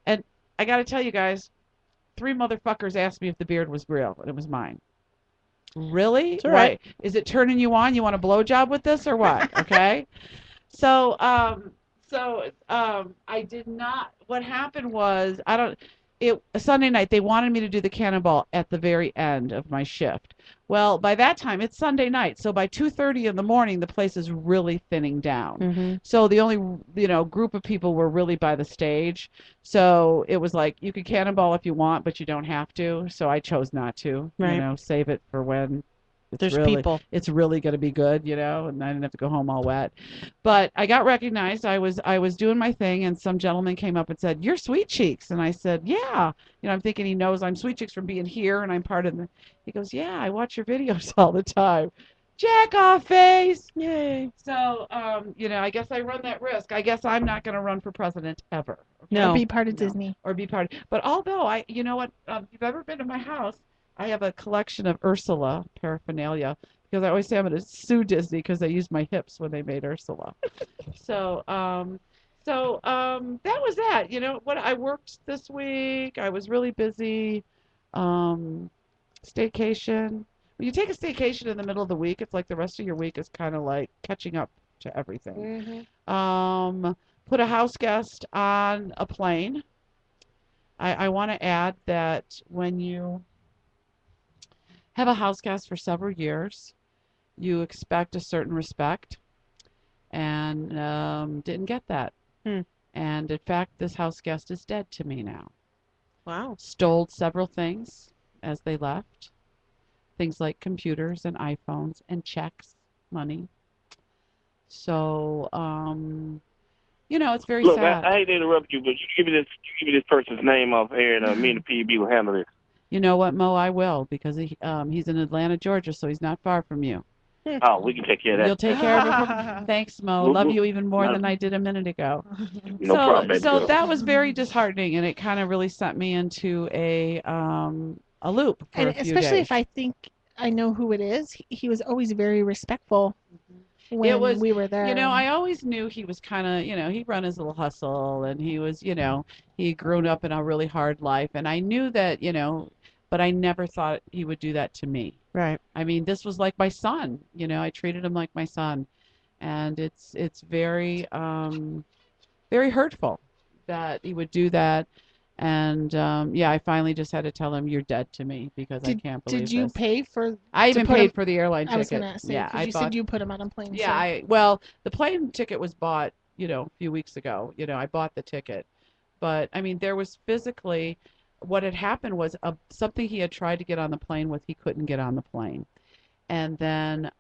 and I got to tell you guys, 3 motherfuckers asked me if the beard was real, and it was mine. Really? It's all right. Why? Is it turning you on? You want a blowjob with this or what? Okay. So, I did not. What happened was, Sunday night, they wanted me to do the cannonball at the very end of my shift. Well, by that time, it's Sunday night. So by 2:30 in the morning, the place is really thinning down. Mm-hmm. So the only, group of people were really by the stage. So it was like, you can cannonball if you want, but you don't have to. So I chose not to, Right. save it for when There's people. it's really going to be good, and I didn't have to go home all wet. But I got recognized. I was doing my thing, and some gentleman came up and said, "You're Sweet Cheeks," and I said, "Yeah." I'm thinking he knows I'm Sweet Cheeks from being here, and I'm part of the. He goes, "Yeah, I watch your videos all the time." Jack off face. Yay. So, I guess I run that risk. I guess I'm not going to run for president ever. Okay? No. Or be part of No. Disney. Or be part. But although you know what, if you've ever been to my house, I have a collection of Ursula paraphernalia because I always say I'm going to sue Disney because they used my hips when they made Ursula. So that was that. What I worked this week. I was really busy. Staycation. When you take a staycation in the middle of the week, it's like the rest of your week is kind of like catching up to everything. Mm-hmm. Put a house guest on a plane. I want to add that when you have a house guest for several years, you expect a certain respect, and didn't get that. And in fact, this house guest is dead to me now. Wow. Stole several things as they left. Things like computers and iPhones and checks, money. So, it's very Look, sad. I hate to interrupt you, but you give me this person's name off air, and me and the PB will handle this. You know what, Mo? I will, because he's in Atlanta, Georgia, so he's not far from you. Oh, we can take care of You'll that. take care of it. Thanks, Mo. Love you even more than I did a minute ago. No problem, baby So girl. that was very disheartening, and it kind of really sent me into a loop for And a few especially days. if I think I know who it is, he was always very respectful It when was, we were there. I always knew he was kind of, he run his little hustle, and he was, he grown up in a really hard life, and I knew that, but I never thought he would do that to me. Right. I mean, this was like my son, I treated him like my son, and it's very very hurtful that he would do that. And yeah, I finally just had to tell him, "You're dead to me," because I can't believe Did you this. pay for? I to even put him? paid for the airline I was ticket. gonna say Yeah, because I you thought. said you put him on a plane. Yeah, So. well, the plane ticket was bought, a few weeks ago. I bought the ticket, but I mean, there was physically what had happened was something he had tried to get on the plane with, he couldn't get on the plane. And then,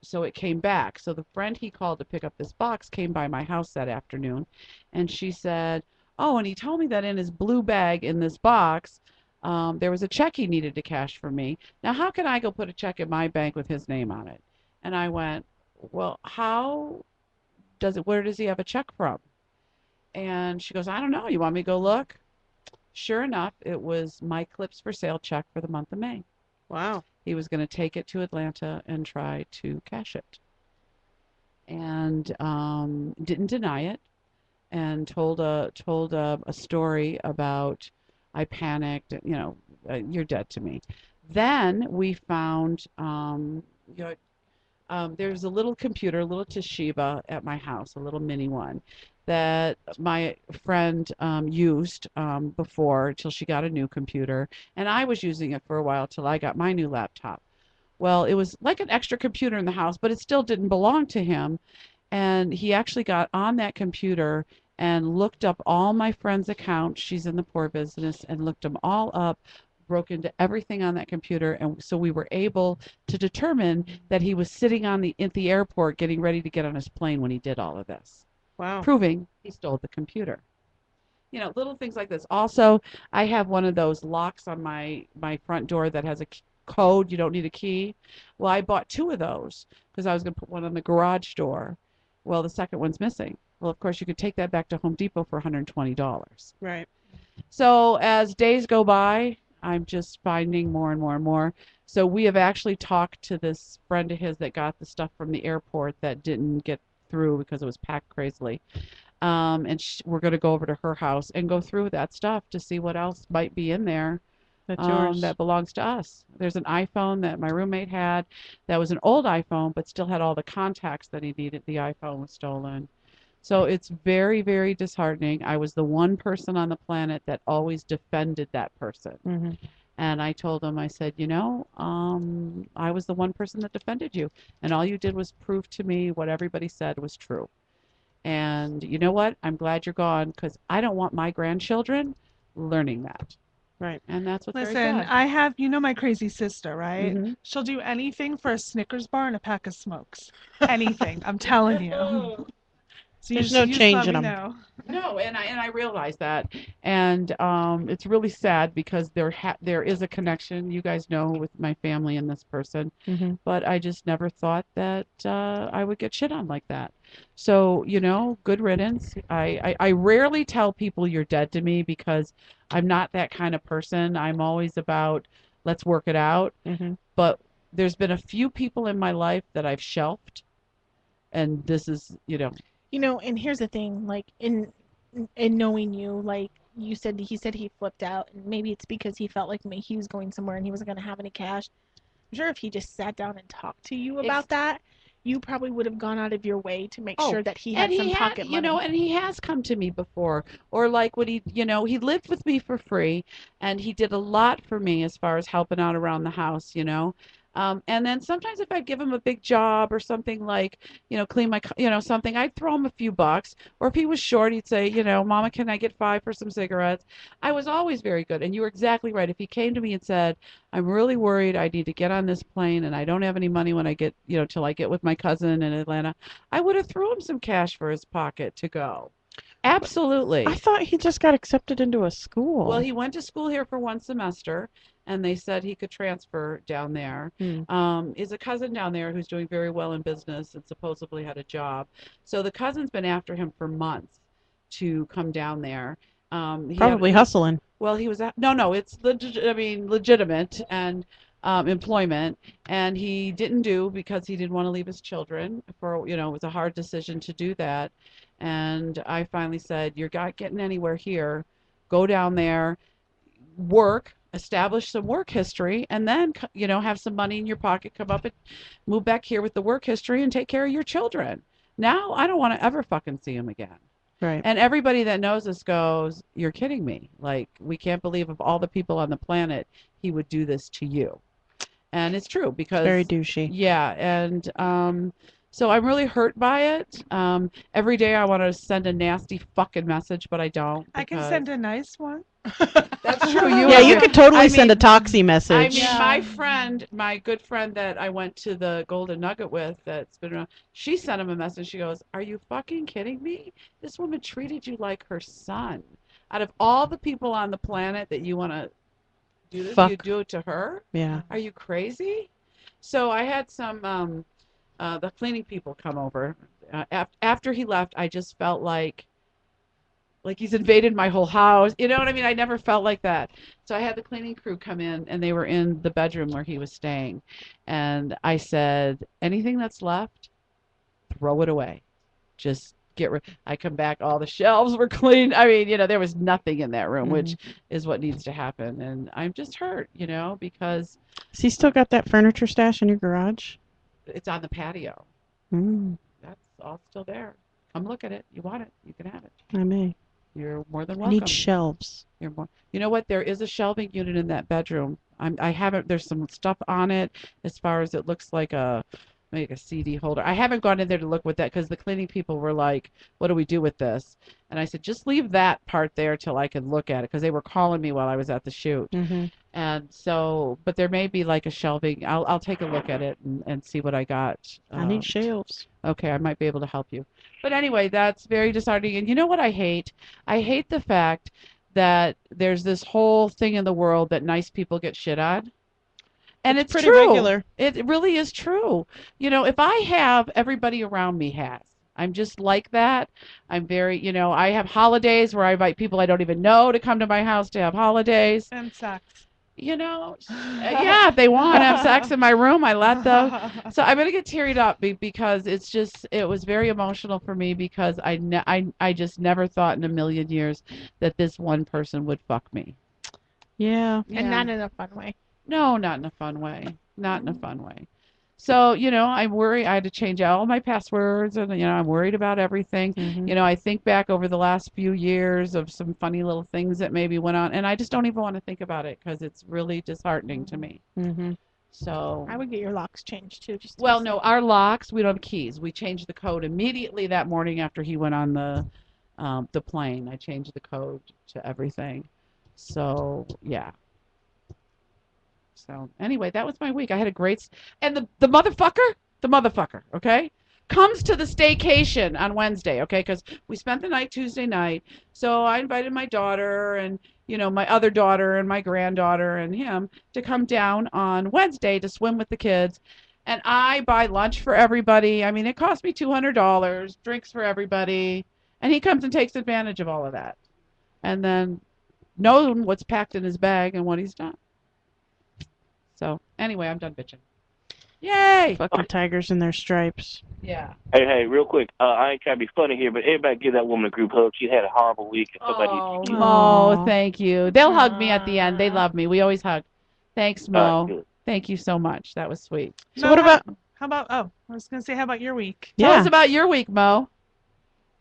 so it came back. So the friend he called to pick up this box came by my house that afternoon, and she said, "Oh, and he told me that in his blue bag in this box, there was a check he needed to cash for me. Now, how can I go put a check in my bank with his name on it?" And I went, "Well, where does he have a check from?" And she goes, "I don't know. You want me to go look?" Sure enough, it was my Clips for Sale check for the month of May. Wow. He was going to take it to Atlanta and try to cash it. And didn't deny it, and told a story about, I panicked, you're dead to me. Then we found, there's a little computer, a little Toshiba at my house, a little mini one that my friend used before till she got a new computer, and I was using it for a while till I got my new laptop. Well, it was like an extra computer in the house, but it still didn't belong to him. And he actually got on that computer and looked up all my friend's accounts. She's in the poor business, and looked them all up, broke into everything on that computer. And so we were able to determine that he was sitting at the airport getting ready to get on his plane when he did all of this, Wow. proving he stole the computer. Little things like this. Also, I have one of those locks on my front door that has a code. You don't need a key. Well, I bought two of those because I was going to put one on the garage door. Well, the second one's missing. Well, of course, you could take that back to Home Depot for $120. Right. So as days go by, I'm just finding more and more and more. So we have actually talked to this friend of his that got the stuff from the airport that didn't get through because it was packed crazily. And we're going to go over to her house and go through that stuff to see what else might be in there That's yours. that belongs to us. There's an iPhone that my roommate had that was an old iPhone, but still had all the contacts that he needed. The iPhone was stolen. So it's very, very disheartening. I was the one person on the planet that always defended that person. Mm-hmm. And I told him, I said, I was the one person that defended you. And all you did was prove to me what everybody said was true. And you know what? I'm glad you're gone, because I don't want my grandchildren learning that. Right. And that's what's very Listen, sad. I have, my crazy sister, right? Mhm. She'll do anything for a Snickers bar and a pack of smokes. Anything, I'm telling you. So There's you no just change let in me 'em. know. No, and I realize that, and it's really sad because there is a connection, you guys know, with my family and this person, Mm-hmm. but I just never thought that I would get shit on like that. So good riddance. I rarely tell people you're dead to me because I'm not that kind of person. I'm always about, let's work it out. Mm-hmm. But there's been a few people in my life that I've shelved, and this is. And here's the thing, like in knowing you, like he said he flipped out, and maybe it's because he felt like he was going somewhere and he wasn't going to have any cash. I'm sure if he just sat down and talked to you about that, you probably would have gone out of your way to make sure that he had some pocket money. And he has come to me before, or like when he lived with me for free, and he did a lot for me as far as helping out around the house. And then sometimes if I give him a big job or something like, clean my, something, I'd throw him a few bucks. Or if he was short, he'd say, Mama, can I get 5 for some cigarettes? I was always very good. And you were exactly right. If he came to me and said, I'm really worried, I need to get on this plane and I don't have any money when I get, till I get with my cousin in Atlanta, I would have threw him some cash for his pocket to go. Absolutely. I thought he just got accepted into a school. Well, he went to school here for one semester, and they said he could transfer down there. Is a cousin down there who's doing very well in business and supposedly had a job. So the cousin's been after him for months to come down there. Probably hustling. Well, he was no, it's legitimate and employment, and he didn't do because he didn't want to leave his children. It was a hard decision to do that, and I finally said, "You're not getting anywhere here. Go down there, work, establish some work history, and then have some money in your pocket. Come up and move back here with the work history and take care of your children." Now I don't want to ever fucking see him again. Right. And everybody that knows us goes, "You're kidding me. Like, we can't believe of all the people on the planet, he would do this to you." And it's true because Very douchey. Yeah, and so I'm really hurt by it. Every day I want to send a nasty fucking message, but I don't. I can send a nice one. That's true. You could totally send a toxie message. My friend, my good friend that I went to the Golden Nugget with, that's been around, she sent him a message. She goes, "Are you fucking kidding me? This woman treated you like her son. Out of all the people on the planet that you want to do this, you do it to her? Yeah. Are you crazy?" So I had some the cleaning people come over. After he left, I just felt like he's invaded my whole house. You know what I mean? I never felt like that. So I had the cleaning crew come in, and they were in the bedroom where he was staying. And I said, "Anything that's left, throw it away. Just get rid." I come back, all the shelves were clean. I mean, there was nothing in that room, which is what needs to happen. And I'm just hurt, because... Has he still got that furniture stash in your garage? It's on the patio. That's all still there. Come look at it. You want it, you can have it. I may. You're more than I welcome. need shelves. You know what? There is a shelving unit in that bedroom. I haven't. There's some stuff on it as far as it looks like a CD holder. I haven't gone in there to look with that because the cleaning people were like, "What do we do with this?" And I said, "Just leave that part there till I can look at it," because they were calling me while I was at the shoot. And so, but there may be like a shelving. I'll take a look at it and see what I got. I need shelves. Okay, I might be able to help you. But anyway, that's very disheartening. And you know what I hate? I hate the fact that there's this whole thing in the world that nice people get shit on. And it's pretty true. regular. It really is true. If I have, everybody around me has. I'm just like that. I'm very, I have holidays where I invite people I don't even know to come to my house to have holidays. And sex. Yeah, if they want to have sex in my room, I let them. So I'm going to get teared up because it was very emotional for me because I just never thought in a million years that this one person would fuck me. Yeah. And not in a fun way. No, not in a fun way. Not in a fun way. So, I'm worried. I had to change out all my passwords and, I'm worried about everything. I think back over the last few years of some funny little things that maybe went on, and I just don't even want to think about it because it's really disheartening to me. So I would get your locks changed too. No, our locks, we don't have keys. We changed the code immediately that morning after he went on the plane. I changed the code to everything. So, yeah. So anyway, that was my week. I had a great, and the motherfucker, okay, comes to the staycation on Wednesday, okay, because we spent the night Tuesday night. So I invited my daughter and my other daughter and my granddaughter and him to come down on Wednesday to swim with the kids, and I buy lunch for everybody. I mean, it cost me $200, drinks for everybody, and he comes and takes advantage of all of that, and then knows what's packed in his bag and what he's done. So, anyway, I'm done bitching. Yay! Fucking tigers in their stripes. Yeah. Hey, real quick. I ain't trying to be funny here, but everybody give that woman a group hug. She had a horrible week. And somebody needs to give her- Mo, thank you. They'll hug me at the end. They love me. We always hug. Thanks, Mo. Good. Thank you so much. That was sweet. So what about... How about, I was going to say, how about your week? Tell us about your week, Mo.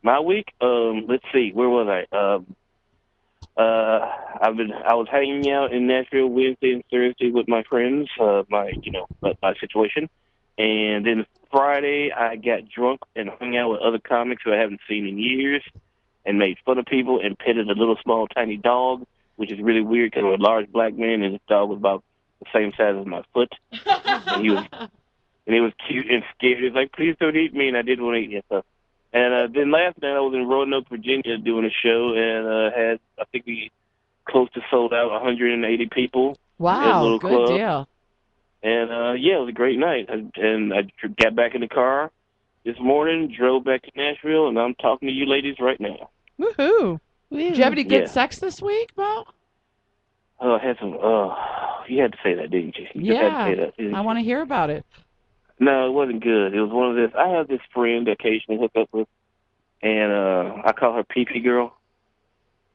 My week? Let's see. Where was I? I was hanging out in Nashville Wednesday and Thursday with my friends, my situation. And then Friday, I got drunk and hung out with other comics who I haven't seen in years and made fun of people and petted a little small tiny dog, which is really weird because I'm a large black man and this dog was about the same size as my foot. And he was cute and scared. He was like, "Please don't eat me," and I didn't want to eat it. And then last night I was in Roanoke, Virginia doing a show and had, I think we close to sold out 180 people. Wow, little good club. deal. And yeah, it was a great night. And I got back in the car this morning, drove back to Nashville, and I'm talking to you ladies right now. Woohoo! Did you have any good Yeah. sex this week, Mo? Oh, I had some. You had to say that, didn't you? You just had to Yeah, say that, didn't I you? want to hear about it. No, it wasn't good. It was one of this. I have this friend that occasionally hook up with, and I call her PP girl.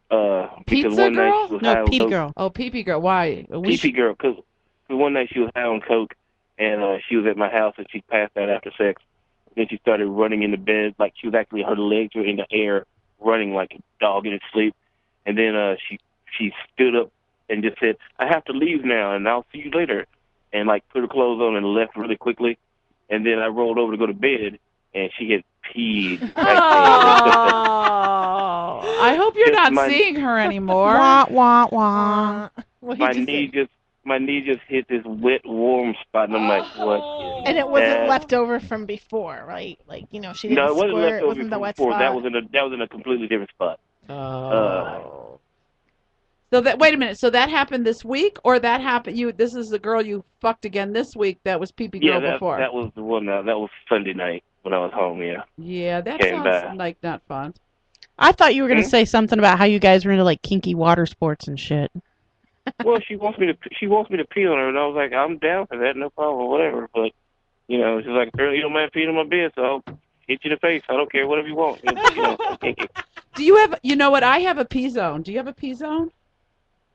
Because Pizza one night girl? she was No, high on pee coke. girl. Oh, pee girl. Why? PP girl, because one night she was high on coke, and she was at my house, and she passed out after sex. Then she started running in the bed like she was actually, her legs were in the air, running like a dog in its sleep. And then she stood up and just said, "I have to leave now, and I'll see you later," and like put her clothes on and left really quickly. And then I rolled over to go to bed, and she had peed right Oh, I hope you're Just not my- seeing her anymore. Wah wah wah. Well, there. he My knee just hit this wet, warm spot, and I'm like, "What is and it wasn't that?" left over from before, right? Like, she didn't No, it wasn't squirt. left It over wasn't the from wet before. spot. That was in a completely different spot. Oh. So that wait a minute. So that happened this week, or that happened? This is the girl you fucked again this week. That was pee Yeah, girl before. that was the one. That was Sunday night when I was home. Yeah. Yeah, that Came sounds by. like not fun. I thought you were gonna Hmm? say something about how you guys were into like kinky water sports and shit. Well, she wants me to pee on her, and I was like, I'm down for that, no problem, whatever. But she's like, "Girl, you don't mind peeing on my bed, so I'll hit you in the face. I don't care, whatever you want." Do you have? You know what? I have a pee zone. Do you have a pee zone?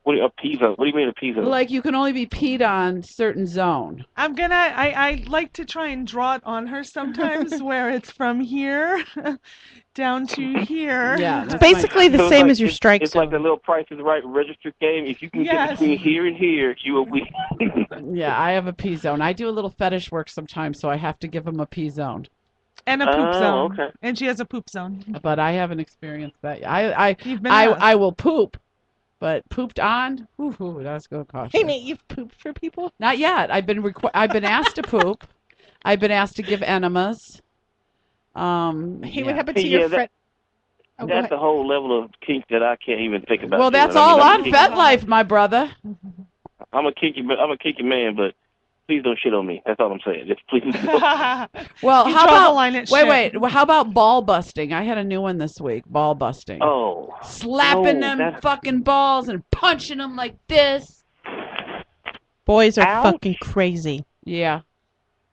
A pee zone? What do you mean a pee zone? Like you can only be peed on certain zone. I like to try and draw it on her sometimes where it's from here down to here. Yeah, It's that's basically the So it's same like- as your strike It's zone. like the little Price is Right register game. If you can Yes. get between here and here, you will win. Yeah, I have a pee zone. I do a little fetish work sometimes, so I have to give them a pee zone. And a poop Oh, zone. okay. And she has a poop zone. But I haven't experienced that. I You've been asked. I will poop, but pooped on. Ooh, that's good caution. Hey, mate, you've pooped for people? Not yet. I've been asked to poop. I've been asked to give enemas. Hey, Yeah. what happened to Hey, your yeah, friend? Oh, go That's ahead. a whole level of kink that I can't even think about. Well, doing. that's I mean, all I'm on a FetLife, my brother. I'm a kinky man, but please don't shit on me. That's all I'm saying. Just please. Well, You how draw the about line at wait, shit. wait? Well, how about ball busting? I had a new one this week. Ball busting. Oh. Slapping No, them that's- fucking balls and punching them like this. Boys are Ouch. fucking crazy. Yeah.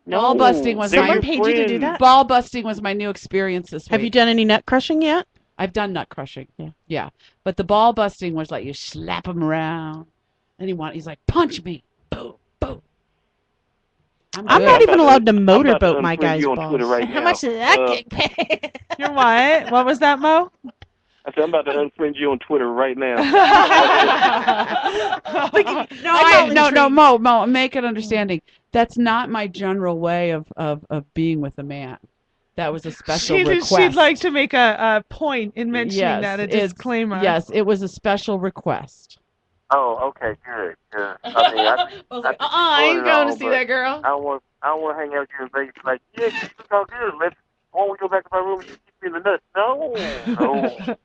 No. Ball busting was They're my- your Someone paid you to do friends. that? Ball busting was my new experience this week. Have you done any nut crushing yet? I've done nut crushing. Yeah. Yeah. But the ball busting was like you slap him around. And he's like, punch me. Boom, boom. I'm good. not even allowed to I'm about motorboat to my unfriend guys' you on balls. Twitter right How now. much did that Uh, get paid? You're what? What was that, Mo? I said I'm about to unfriend you on Twitter right now. No, Mo, make an understanding. That's not my general way of being with a man. That was a special request. She'd like to make a point in mentioning Yes, that, a it's- disclaimer. Yes, it was a special request. Oh, okay, good. I mean, I was like, I ain't going to see that girl. I don't want to hang out with you in Vegas. Like, yeah, you look all good. Why don't we go back to my room and you keep me in the nuts? No.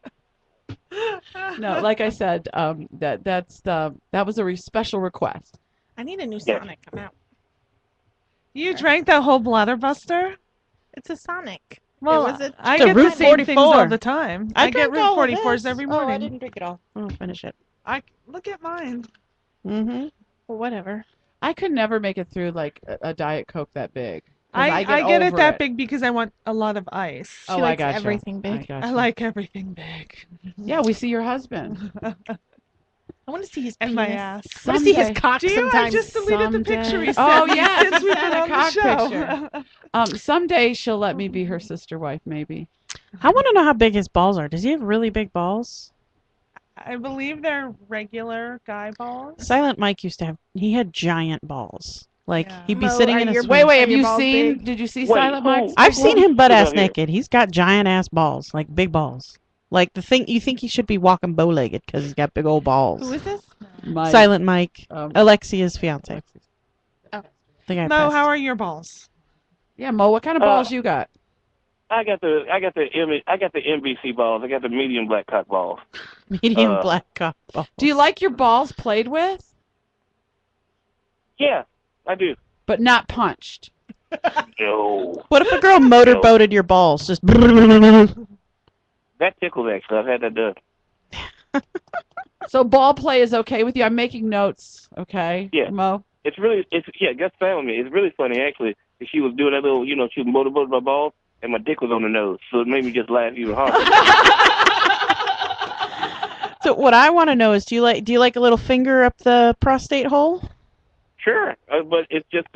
No, like I said, that was a special request. I need a new Yeah. Sonic. I'm out. You drank that whole bladder buster? It's a Sonic. Well, was a- I It's a get Route the same things all 44. the time. I I get drank Route all of 44s this. every Oh, I morning. didn't drink it all. Oh, finish it. Look at mine. Mm-hmm. Well, whatever. I could never make it through like a Diet Coke that big. 'Cause I get it over that big because I want a lot of ice. She Oh, I likes gotcha. everything big. I like everything big. Yeah, we see your husband. I want to see his And penis. my ass. I want to see his Someday. cock Do you? I sometimes. just deleted the picture he sent Oh, me yes, since we've sent been a on the cock show. picture. Someday she'll let me be her sister wife, maybe. I want to know how big his balls are. Does he have really big balls? I believe they're regular guy balls. Silent Mike used to have. He had giant balls. Like Yeah. he'd be Mo, sitting are in a your swing. Wait, Are have your you balls seen? big? Did you see Wait, Silent who? Mike's? I've seen him butt ass Out here. naked. He's got giant ass balls, like big balls. Like the thing you think he should be walking bow legged because he's got big old balls. Who is this? Mike. Silent Mike, Um, Alexia's fiance. Oh. The guy Mo, passed. how are your balls? Yeah, Mo, what kind of balls you got? I got the NBC balls. I got the medium black cock balls. Medium black cock balls. Do you like your balls played with? Yeah, I do. but not punched. No. What if a girl motorboated your balls? Just. That tickles, actually. I've had that done. So ball play is okay with you. I'm making notes. Okay. Yeah. Mo. It's Gus found me. It's really funny, actually. She was doing that little, she was motorboating my balls, and my dick was on the nose, so it made me just laugh even harder. So what I want to know is, do you like a little finger up the prostate hole? Sure, but it's just,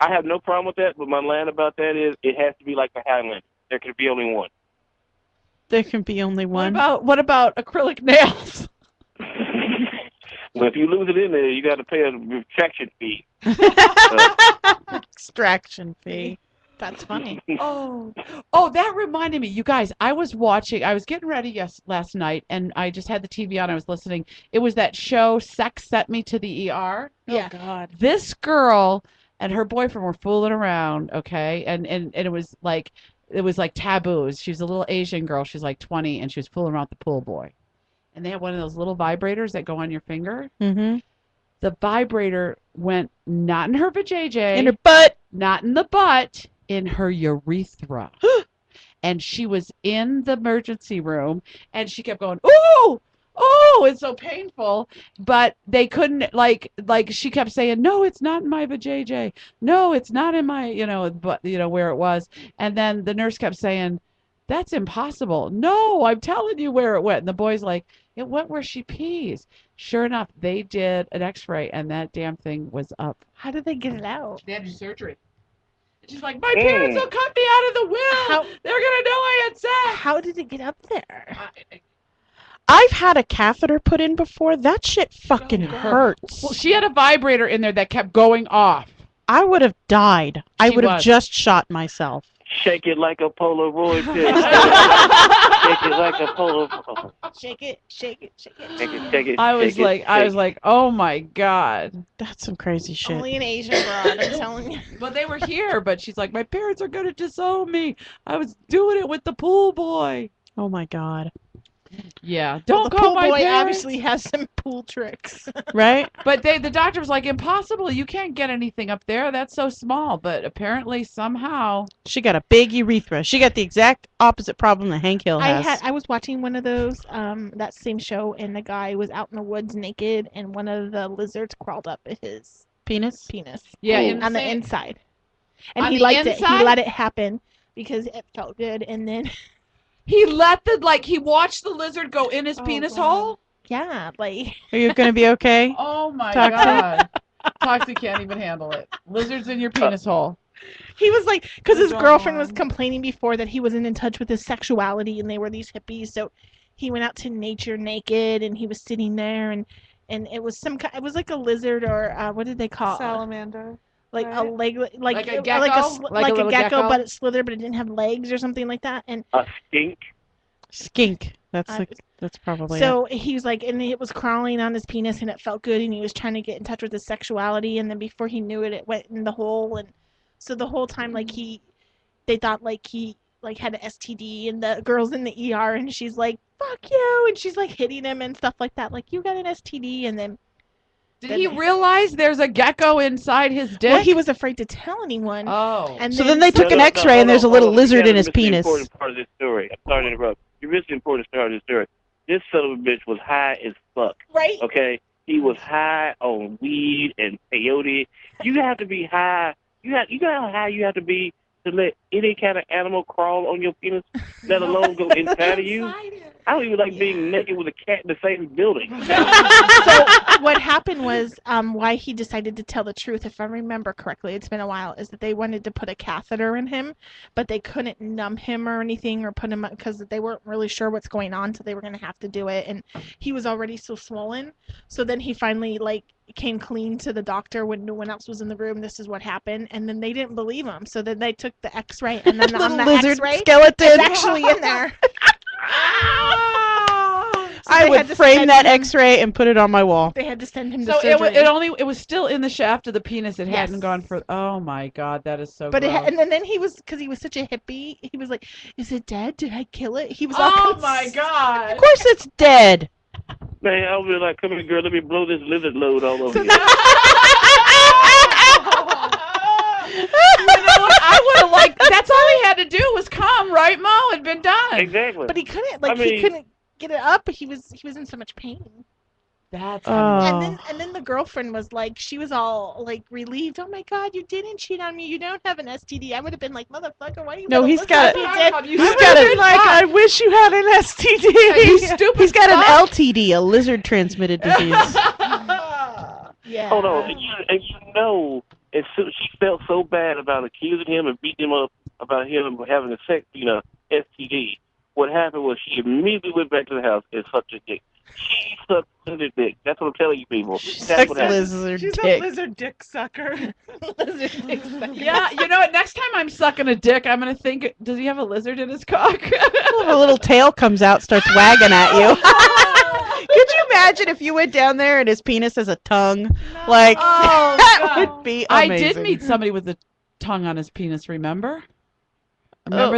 I have no problem with that, but my line about that is it has to be like the Highland. There can be only one. There can be only one. What about acrylic nails? Well, if you lose it in there, you got to pay a retraction fee. Extraction fee. That's funny. Oh, that reminded me, you guys. I was getting ready last night, and I just had the TV on. I was listening. It was that show, Sex Sent Me to the ER. Yeah. Oh God. This girl and her boyfriend were fooling around, okay, and it was like taboos. She was a little Asian girl. She's like 20, and she was fooling around with the pool boy. And they had one of those little vibrators that go on your finger. Mm-hmm. The vibrator went not in her vajayjay. In her butt. Not in the butt, in her urethra. And she was in the emergency room, and she kept going, ooh! Oh, it's so painful. But they couldn't, like she kept saying, no, it's not in my vajayjay. No, it's not in my, but, where it was. And then the nurse kept saying, that's impossible. No, I'm telling you where it went. And the boy's like, it went where she pees. Sure enough, they did an x-ray, and that damn thing was up. How did they get it out? They had to do surgery. And she's like, my parents will cut me out of the will. They're going to know I had sex. How did it get up there? I've had a catheter put in before. That shit fucking hurts. Well, she had a vibrator in there that kept going off. I would have died. I would have was. just shot myself. Shake it like a Polaroid pic. Shake it like a Polaroid. Shake it, shake it, shake it. Shake it. I was like, oh my God. That's some crazy shit. Only an Asian broad, I'm telling you. But they were here, but she's like, my parents are going to disown me. I was doing it with the pool boy. Oh my God. Yeah, don't the call pool my boy parents. obviously has some pool tricks. Right? But the doctor was like, impossible. You can't get anything up there. That's so small. But apparently, somehow. She got a big urethra. She got the exact opposite problem that Hank Hill has. I was watching one of those, that same show, and the guy was out in the woods naked, and one of the lizards crawled up his penis. Yeah, on the inside. And on he the liked it. He inside? let it happen because it felt good, and then He he watched the lizard go in his penis hole? yeah, like Are you going to be okay? Oh my Toxic? God. Toxic can't even handle it. Lizards in your penis hole. he was like, because his Oh, girlfriend was God. complaining before that he wasn't in touch with his sexuality, and they were these hippies, so he went out to nature naked, and he was sitting there, and it was it was like a lizard, or what did they call it? Salamander. Like a right? leg, Like a gecko? like a little gecko, but it slithered, but it didn't have legs or something like that, and A skink. Skink. That's I- that's probably so he was like, and it was crawling on his penis, and it felt good, and he was trying to get in touch with his sexuality, and then before he knew it, it went in the hole, and so the whole time, like they thought like he like had an STD, and the girl's in the ER, and she's like, "Fuck you," and she's like hitting him and stuff like that, like you got an STD, and then Did he realize there's a gecko inside his dick? well, he was afraid to tell anyone. Oh. And So then they took an X-ray and there's a little lizard in his penis. This is the important part of this story. I'm sorry to interrupt. You missed the important part of this story. This son of a bitch was high as fuck. Right? Okay? He was high on weed and peyote. You have to be high. You know how high you have to be to let any kind of animal crawl on your penis, let alone go inside of you? I don't even like being naked with a cat in the same building. So what happened was why he decided to tell the truth, if I remember correctly, it's been a while, is that they wanted to put a catheter in him, but they couldn't numb him or anything or put him up because they weren't really sure what's going on, so they were going to have to do it, and he was already so swollen. So then he finally came clean to the doctor when no one else was in the room. This is what happened, and then they didn't believe him. So then they took the X-ray, and then on the lizard X-ray, skeleton. it's actually in there. So I they would had to frame send that him- X-ray and put it on my wall. They had to send him to So surgery. it was still in the shaft of the penis. It hadn't Yes. gone for. Oh my God, that is so. But gross. and then he was, because he was such a hippie, he was like, "Is it dead? Did I kill it?" He was all Oh my God. Of course it's dead. Man, I'll be like, come here, girl, let me blow this lizard load all over So you. Like, that's all he had to do was come, right, Mo? It'd been done. Exactly. But he couldn't. Like I mean- he couldn't get it up. He was in so much pain. That's Oh. And then the girlfriend was like, she was all like relieved. Oh my God, you didn't cheat on me. You don't have an STD. I would have been like, motherfucker, why you? No, gonna he's look got like it. you I did? thought you He's stupid got it. Like, fuck. I wish you had an STD. You stupid He's got an fuck. LTD, a lizard transmitted disease. Yeah. Hold on. And you know, she felt so bad about accusing him and beating him up about him having a sex, STD. What happened was she immediately went back to the house and sucked his dick. She sucked lizard dick. That's what I'm telling you people. That's Sex what happened. lizard She's a dick. lizard dick sucker. Yeah, you know what? Next time I'm sucking a dick, I'm gonna think, does he have a lizard in his cock? A little tail comes out, starts wagging at you. Could you imagine if you went down there and his penis has a tongue? Like, Oh, that God. would be I amazing. did meet somebody with a tongue on his penis. Remember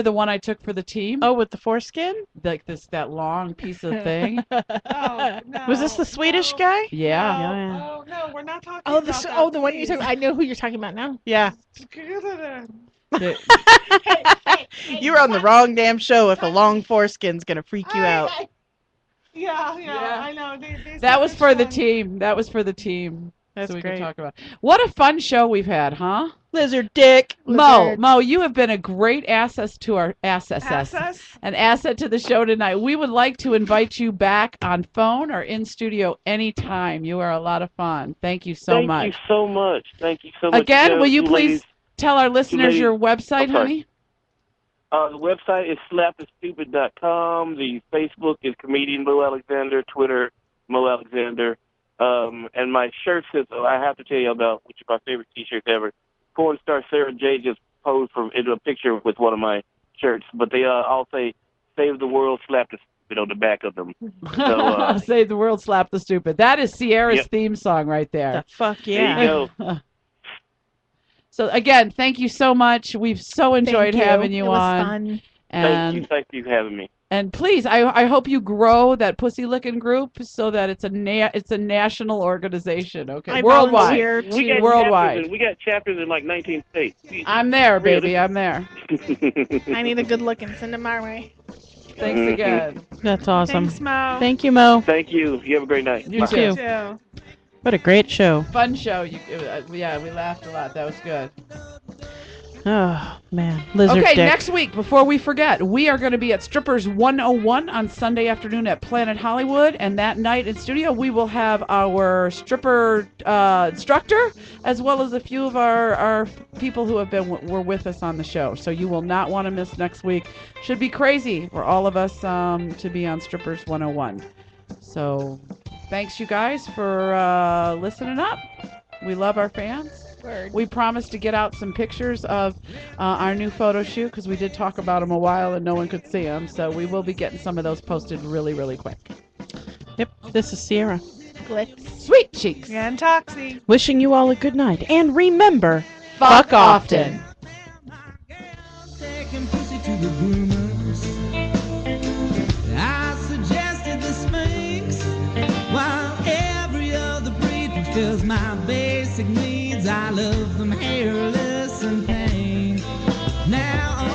the one I took for the team? Oh, with the foreskin? Like that long piece of thing. Oh, no, Was this the Swedish no, guy? Yeah. No. Yeah. Oh no, we're not talking. Oh, about that, the one you're talking. please. I know who you're talking about now. Yeah. The- You were on the wrong damn show if a long foreskin's going to freak you out. Yeah, Yeah. I know. They that was for the team. team. That was for the team. That's so we great. can talk about. What a fun show we've had, huh? Lizard dick. Mo, you have been a great asset to our Access. an asset to the show tonight. We would like to invite you back on phone or in studio anytime. You are a lot of fun. Thank you so much. Thank you so much. Thank you so much. Again, will you two please ladies. tell our listeners ladies- your website, I'm sorry. honey? The website is slapthestupid.com. The Facebook is Comedian Mo Alexander. Twitter, Mo Alexander. And my shirts, I have to tell you about, which is my favorite T-shirts ever. Porn star Sarah J just posed into a picture with one of my shirts, but they all say "Save the World, Slap the Stupid" on the back of them. So, Save the world, slap the stupid. That is Sierra's Yep. theme song right there. The fuck There yeah. you go. So again, thank you so much. We've so enjoyed having you it was on. Fun. Thank you for having me. And please, I hope you grow that pussy licking group so that it's a national organization. Okay, I worldwide. volunteer We got to- Worldwide. We got chapters in like 19 states. I'm there, baby. Really? I'm there. I need a good looking. Send them my way. Thanks again. That's awesome. Thanks, Mo. Thank you, Mo. Thank you. You have a great night. You Bye. too. too. What a great show. Fun show. Yeah, we laughed a lot. That was good. Oh, man. Lizard Okay, dick. next week, before we forget, we are going to be at Strippers 101 on Sunday afternoon at Planet Hollywood. And that night in studio, we will have our stripper instructor, as well as a few of our people who were with us on the show. So you will not want to miss next week. Should be crazy for all of us to be on Strippers 101. So thanks, you guys, for listening up. We love our fans. Word. We promised to get out some pictures of our new photo shoot because we did talk about them a while and no one could see them. So we will be getting some of those posted really, really quick. Yep, this is Sierra. Glitz. Sweet cheeks. And Toxie. Wishing you all a good night. And remember, Fuck often. Taking pussy to the groomers. I suggested the Spanx, while every other breed fulfills my basic needs. I love them hairless and pain. Now